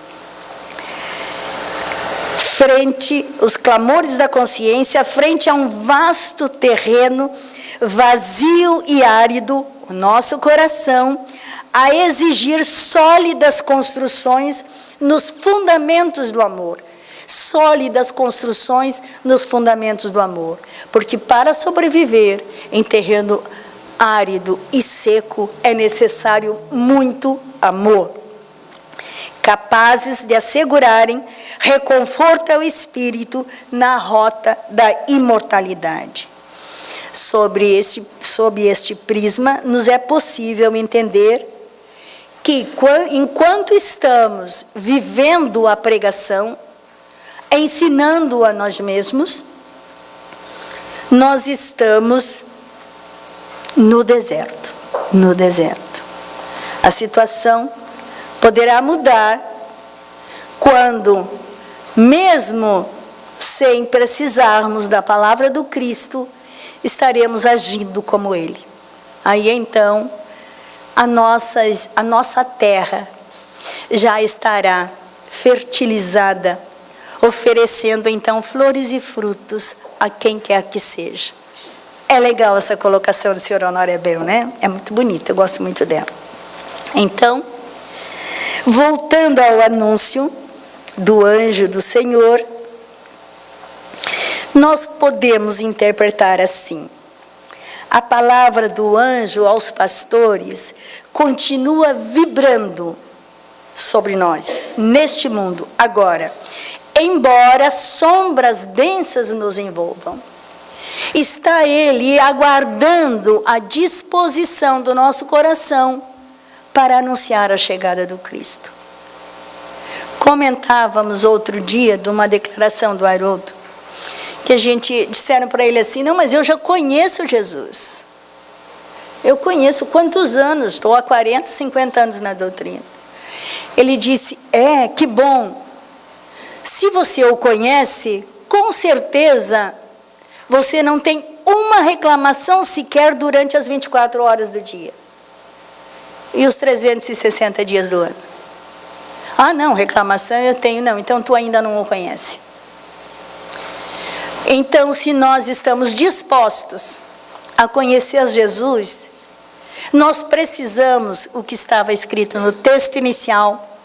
Speaker 2: Frente os clamores da consciência, frente a um vasto terreno vazio e árido, o nosso coração, a exigir sólidas construções nos fundamentos do amor. Sólidas construções nos fundamentos do amor. Porque para sobreviver em terreno árido e seco, é necessário muito amor. Capazes de assegurarem reconforto ao espírito na rota da imortalidade. Sob este prisma, nos é possível entender que, enquanto estamos vivendo a pregação, ensinando a nós mesmos, nós estamos no deserto. No deserto. A situação poderá mudar quando, mesmo sem precisarmos da palavra do Cristo, estaremos agindo como Ele. Aí então, a nossa terra já estará fertilizada, oferecendo então flores e frutos a quem quer que seja. É legal essa colocação do Sr. Honório Abreu, né? É muito bonita, eu gosto muito dela. Então, voltando ao anúncio do anjo do Senhor, nós podemos interpretar assim: a palavra do anjo aos pastores continua vibrando sobre nós, neste mundo, agora, embora sombras densas nos envolvam. Está ele aguardando a disposição do nosso coração para anunciar a chegada do Cristo. Comentávamos outro dia de uma declaração do Haroldo, que disseram para ele assim: não, mas eu já conheço Jesus. Eu conheço quantos anos? Estou há 40, 50 anos na doutrina. Ele disse: que bom. Se você o conhece, com certeza você não tem uma reclamação sequer durante as 24 horas do dia. E os 360 dias do ano. Ah, não, reclamação eu tenho. Não, então tu ainda não o conhece. Então, se nós estamos dispostos a conhecer a Jesus, nós precisamos, o que estava escrito no texto inicial,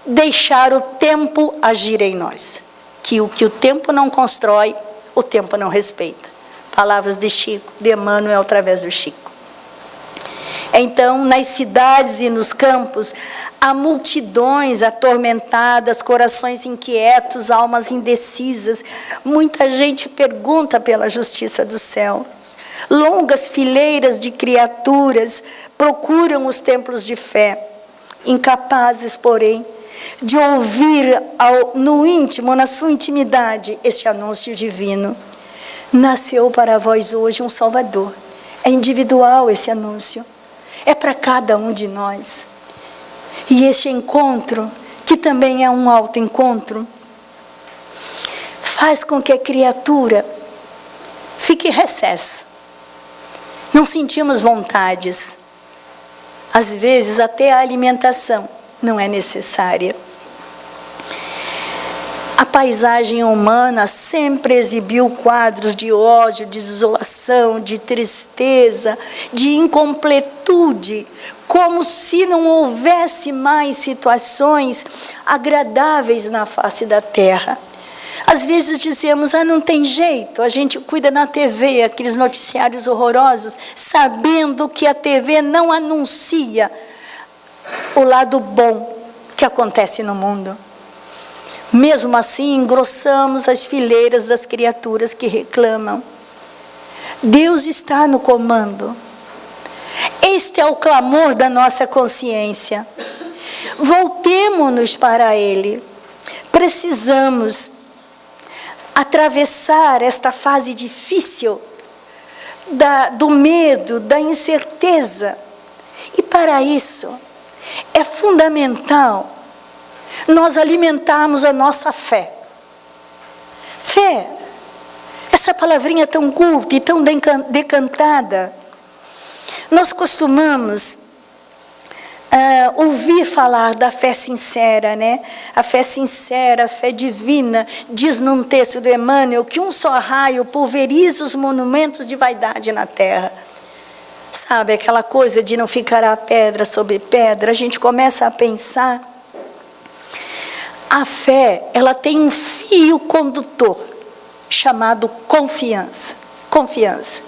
Speaker 2: deixar o tempo agir em nós. Que o tempo não constrói, o tempo não respeita. Palavras de Chico, de Emmanuel através do Chico. Então, nas cidades e nos campos, há multidões atormentadas, corações inquietos, almas indecisas. Muita gente pergunta pela justiça dos céus. Longas fileiras de criaturas procuram os templos de fé, incapazes, porém, de ouvir no íntimo, na sua intimidade, este anúncio divino. Nasceu para vós hoje um Salvador. É individual esse anúncio. É para cada um de nós. E este encontro, que também é um autoencontro, faz com que a criatura fique em recesso. Não sentimos vontades. Às vezes, até a alimentação não é necessária. A paisagem humana sempre exibiu quadros de ódio, de desolação, de tristeza, de incompletude, como se não houvesse mais situações agradáveis na face da terra. Às vezes dizemos: não tem jeito, a gente cuida na TV, aqueles noticiários horrorosos, sabendo que a TV não anuncia o lado bom que acontece no mundo. Mesmo assim, engrossamos as fileiras das criaturas que reclamam. Deus está no comando. Este é o clamor da nossa consciência. Voltemo-nos para Ele. Precisamos atravessar esta fase difícil do medo, da incerteza. E para isso, é fundamental nós alimentarmos a nossa fé. Fé, essa palavrinha tão curta e tão decantada. Nós costumamos ouvir falar da fé sincera, né? A fé sincera, a fé divina, diz num texto do Emmanuel que um só raio pulveriza os monumentos de vaidade na terra. Sabe, aquela coisa de não ficará pedra sobre pedra, a gente começa a pensar. A fé, ela tem um fio condutor, chamado confiança. Confiança.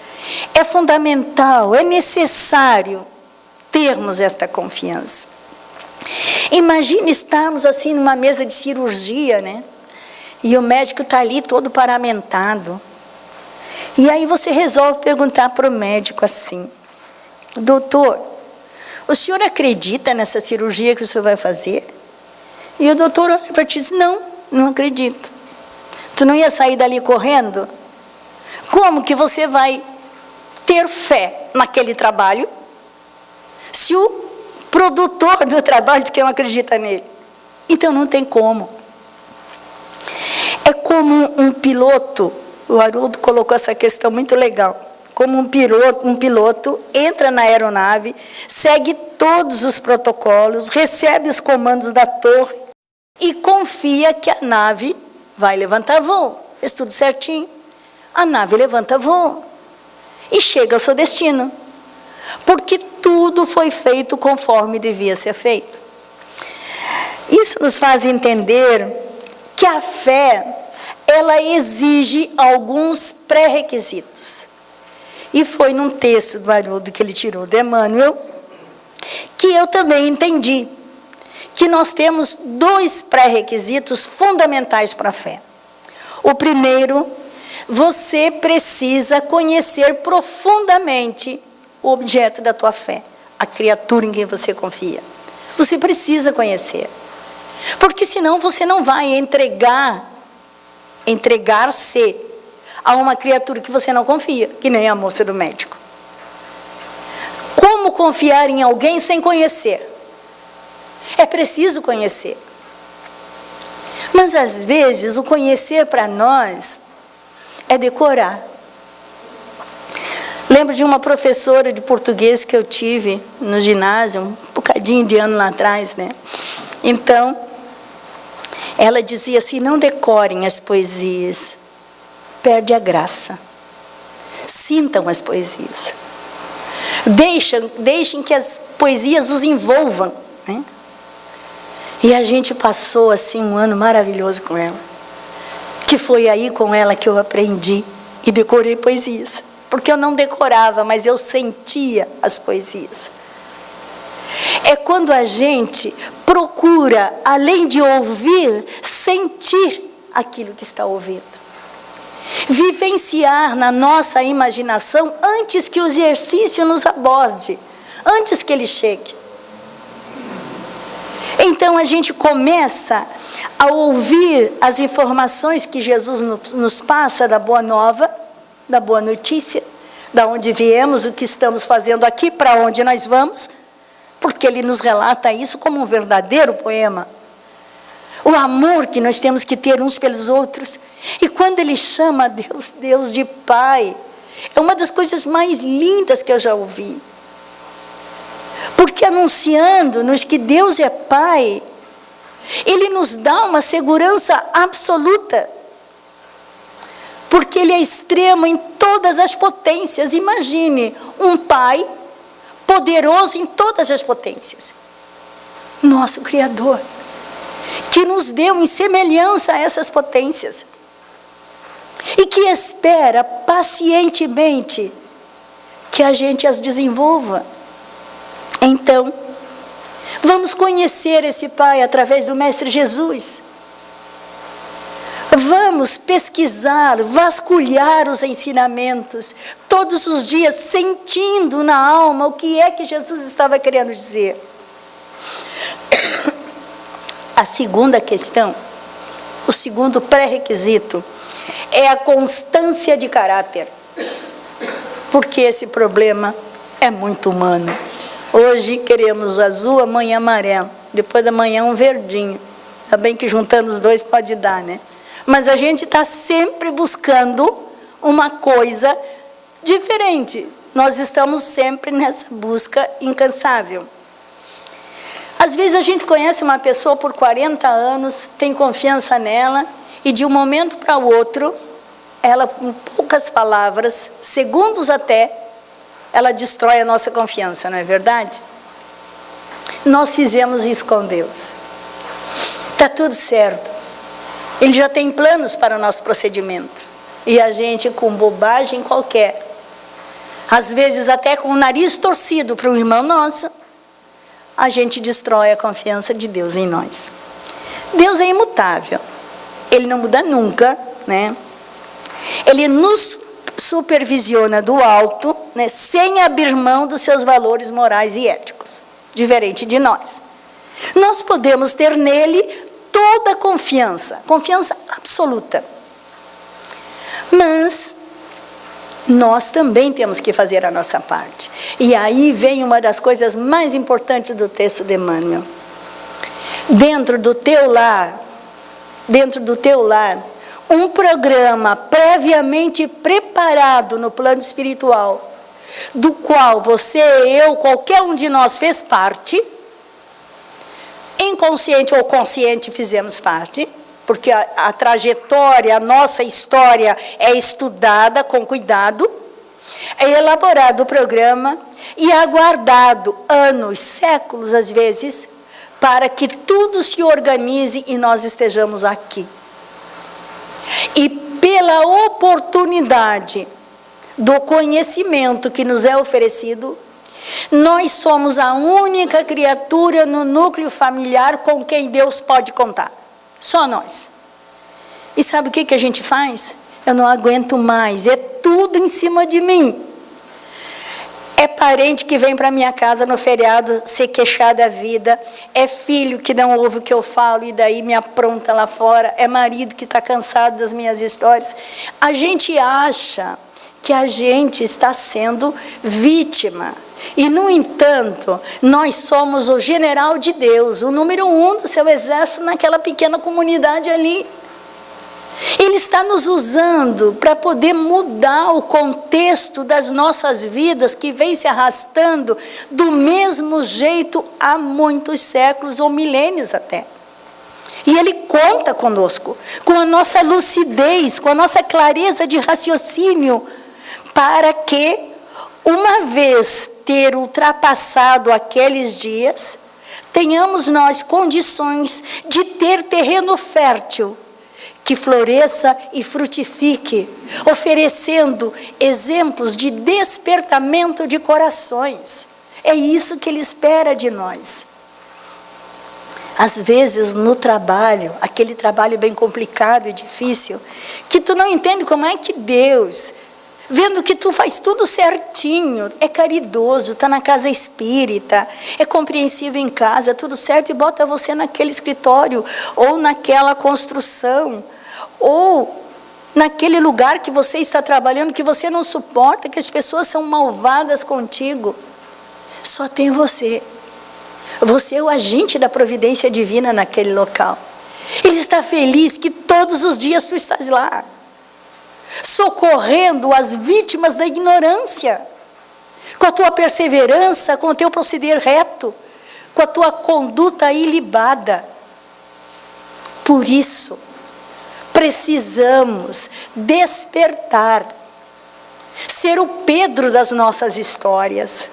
Speaker 2: É fundamental, é necessário termos esta confiança. Imagine estarmos assim numa mesa de cirurgia, né? E o médico está ali todo paramentado. E aí você resolve perguntar para o médico assim: doutor, o senhor acredita nessa cirurgia que o senhor vai fazer? E o doutor olha para ti e diz: não acredito. Tu não ia sair dali correndo? Como que você vai ter fé naquele trabalho se o produtor do trabalho diz que não acredita nele? Então não tem como. É como um piloto, o Haroldo colocou essa questão muito legal, como um piloto entra na aeronave, segue todos os protocolos, recebe os comandos da torre e confia que a nave vai levantar voo. Fez tudo certinho. A nave levanta voo e chega ao seu destino, porque tudo foi feito conforme devia ser feito. Isso nos faz entender que a fé, ela exige alguns pré-requisitos. E foi num texto do Haroldo que ele tirou do Emmanuel que eu também entendi que nós temos 2 pré-requisitos fundamentais para a fé. O primeiro, você precisa conhecer profundamente o objeto da tua fé, a criatura em quem você confia. Você precisa conhecer, porque senão você não vai entregar-se a uma criatura que você não confia, que nem a moça do médico. Como confiar em alguém sem conhecer? É preciso conhecer. Mas às vezes o conhecer para nós é decorar. Lembro de uma professora de português que eu tive no ginásio, um bocadinho de ano lá atrás, né? Então, ela dizia assim: não decorem as poesias, perde a graça. Sintam as poesias. Deixem que as poesias os envolvam, né? E a gente passou assim um ano maravilhoso com ela, que foi aí com ela que eu aprendi e decorei poesias, porque eu não decorava, mas eu sentia as poesias. É quando a gente procura, além de ouvir, sentir aquilo que está ouvindo, vivenciar na nossa imaginação antes que o exercício nos aborde, antes que ele chegue. Então a gente começa a ouvir as informações que Jesus nos passa da boa nova, da boa notícia, da onde viemos, o que estamos fazendo aqui, para onde nós vamos, porque ele nos relata isso como um verdadeiro poema. O amor que nós temos que ter uns pelos outros. E quando ele chama Deus de Pai, é uma das coisas mais lindas que eu já ouvi. Porque anunciando-nos que Deus é Pai, Ele nos dá uma segurança absoluta. Porque Ele é extremo em todas as potências. Imagine um Pai poderoso em todas as potências. Nosso Criador, que nos deu em semelhança a essas potências. E que espera pacientemente que a gente as desenvolva. Então, vamos conhecer esse Pai através do Mestre Jesus. Vamos pesquisar, vasculhar os ensinamentos, todos os dias sentindo na alma o que é que Jesus estava querendo dizer. A segunda questão, o segundo pré-requisito, é a constância de caráter. Porque esse problema é muito humano. Hoje queremos azul, amanhã amarelo, depois da manhã um verdinho. Ainda bem que juntando os dois pode dar, né? Mas a gente está sempre buscando uma coisa diferente. Nós estamos sempre nessa busca incansável. Às vezes a gente conhece uma pessoa por 40 anos, tem confiança nela, e de um momento para o outro, ela, com poucas palavras, segundos até, ela destrói a nossa confiança, não é verdade? Nós fizemos isso com Deus. Está tudo certo. Ele já tem planos para o nosso procedimento. E a gente, com bobagem qualquer, às vezes até com o nariz torcido para um irmão nosso, a gente destrói a confiança de Deus em nós. Deus é imutável. Ele não muda nunca, né? Ele nos supervisiona do alto, né, sem abrir mão dos seus valores morais e éticos, diferente de nós. Nós podemos ter nele toda a confiança absoluta. Mas nós também temos que fazer a nossa parte. E aí vem uma das coisas mais importantes do texto de Emmanuel. Dentro do teu lar, um programa previamente preparado no plano espiritual, do qual você, eu, qualquer um de nós fez parte, inconsciente ou consciente fizemos parte, porque a trajetória, a nossa história é estudada com cuidado, é elaborado o programa e aguardado anos, séculos às vezes, para que tudo se organize e nós estejamos aqui. E pela oportunidade do conhecimento que nos é oferecido, nós somos a única criatura no núcleo familiar com quem Deus pode contar. Só nós. E sabe o que a gente faz? Eu não aguento mais, é tudo em cima de mim. É parente que vem para minha casa no feriado se queixar da vida, é filho que não ouve o que eu falo e daí me apronta lá fora, é marido que está cansado das minhas histórias. A gente acha que a gente está sendo vítima. E, no entanto, nós somos o general de Deus, o número 1 do seu exército naquela pequena comunidade ali. Ele está nos usando para poder mudar o contexto das nossas vidas, que vem se arrastando do mesmo jeito há muitos séculos ou milênios até. E Ele conta conosco, com a nossa lucidez, com a nossa clareza de raciocínio, para que, uma vez ter ultrapassado aqueles dias, tenhamos nós condições de ter terreno fértil, que floresça e frutifique, oferecendo exemplos de despertamento de corações. É isso que Ele espera de nós. Às vezes no trabalho, aquele trabalho bem complicado e difícil, que tu não entende como é que Deus, vendo que tu faz tudo certinho, é caridoso, está na casa espírita, é compreensivo em casa, tudo certo, e bota você naquele escritório, ou naquela construção, ou naquele lugar que você está trabalhando, que você não suporta, que as pessoas são malvadas contigo. Só tem você. Você é o agente da providência divina naquele local. Ele está feliz que todos os dias tu estás lá, socorrendo as vítimas da ignorância, com a tua perseverança, com o teu proceder reto, com a tua conduta ilibada. Por isso, precisamos despertar, ser o Pedro das nossas histórias.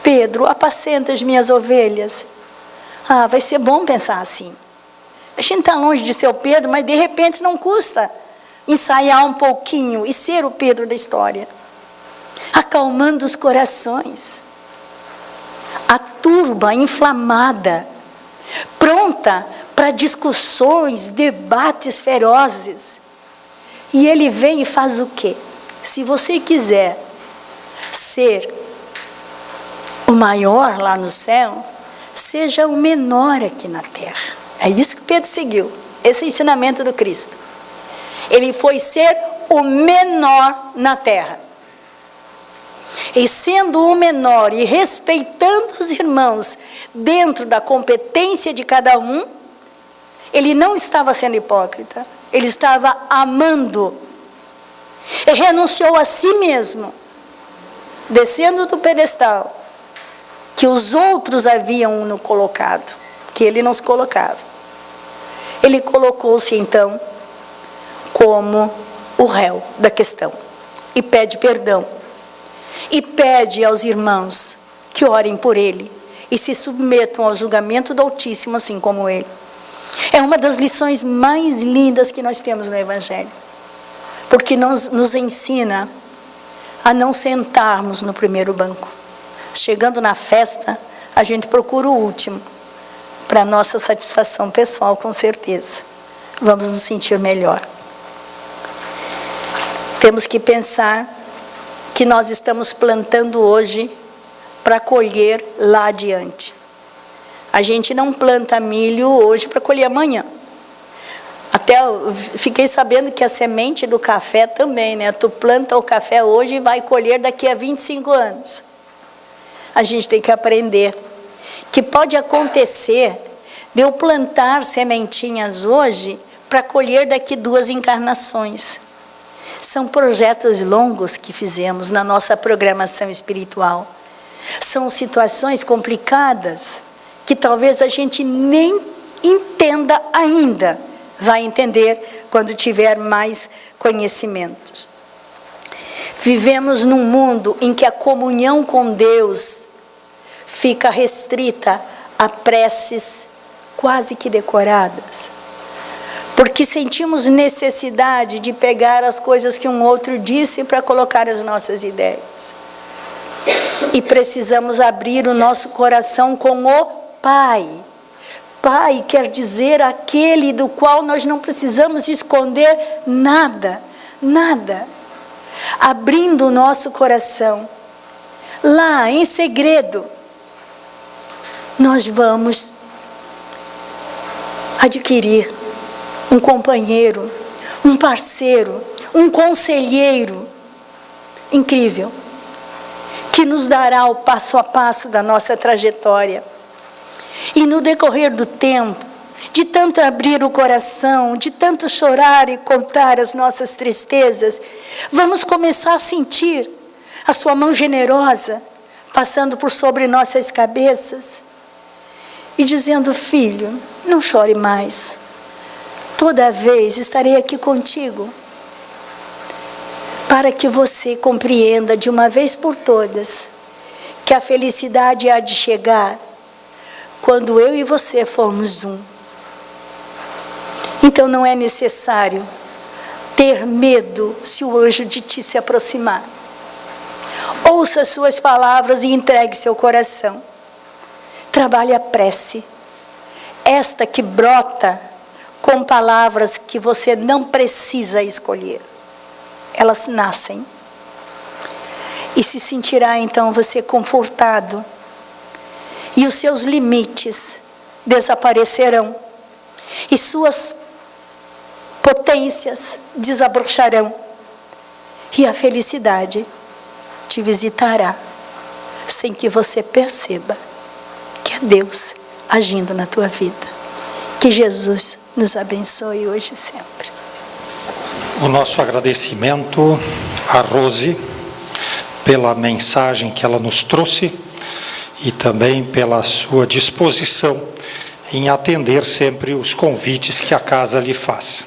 Speaker 2: Pedro, apacenta as minhas ovelhas. Ah, vai ser bom pensar assim. A gente está longe de ser o Pedro, mas de repente não custa ensaiar um pouquinho e ser o Pedro da história, acalmando os corações. A turba inflamada, pronta para discussões, debates ferozes. E ele vem e faz o quê? Se você quiser ser o maior lá no céu, seja o menor aqui na terra. É isso que Pedro seguiu, esse é o ensinamento do Cristo. Ele foi ser o menor na terra. E sendo o menor e respeitando os irmãos dentro da competência de cada um, ele não estava sendo hipócrita, ele estava amando. E renunciou a si mesmo, descendo do pedestal, que os outros haviam no colocado, que ele nos colocava. Ele colocou-se então como o réu da questão e pede perdão. E pede aos irmãos que orem por ele e se submetam ao julgamento do Altíssimo, assim como ele. É uma das lições mais lindas que nós temos no Evangelho, porque nos ensina a não sentarmos no primeiro banco. Chegando na festa, a gente procura o último, para nossa satisfação pessoal, com certeza. Vamos nos sentir melhor. Temos que pensar que nós estamos plantando hoje para colher lá adiante. A gente não planta milho hoje para colher amanhã. Até eu fiquei sabendo que a semente do café também, né? Tu planta o café hoje e vai colher daqui a 25 anos. A gente tem que aprender que pode acontecer de eu plantar sementinhas hoje para colher daqui 2 encarnações. São projetos longos que fizemos na nossa programação espiritual. São situações complicadas que talvez a gente nem entenda ainda. Vai entender quando tiver mais conhecimentos. Vivemos num mundo em que a comunhão com Deus fica restrita a preces quase que decoradas. Porque sentimos necessidade de pegar as coisas que um outro disse para colocar as nossas ideias. E precisamos abrir o nosso coração com o Pai. Pai quer dizer aquele do qual nós não precisamos esconder nada, nada. Abrindo o nosso coração, lá em segredo, nós vamos adquirir um companheiro, um parceiro, um conselheiro incrível, que nos dará o passo a passo da nossa trajetória. E no decorrer do tempo, de tanto abrir o coração, de tanto chorar e contar as nossas tristezas, vamos começar a sentir a sua mão generosa passando por sobre nossas cabeças e dizendo: filho, não chore mais. Toda vez estarei aqui contigo, para que você compreenda de uma vez por todas que a felicidade há de chegar quando eu e você formos um. Então não é necessário ter medo se o anjo de ti se aproximar. Ouça as suas palavras e entregue seu coração. Trabalhe a prece, esta que brota com palavras que você não precisa escolher. Elas nascem. E se sentirá então você confortado. E os seus limites desaparecerão. E suas potências desabrocharão. E a felicidade te visitará, sem que você perceba que é Deus agindo na tua vida. Que Jesus nos abençoe hoje e sempre.
Speaker 1: O nosso agradecimento a Rose pela mensagem que ela nos trouxe e também pela sua disposição em atender sempre os convites que a casa lhe faz.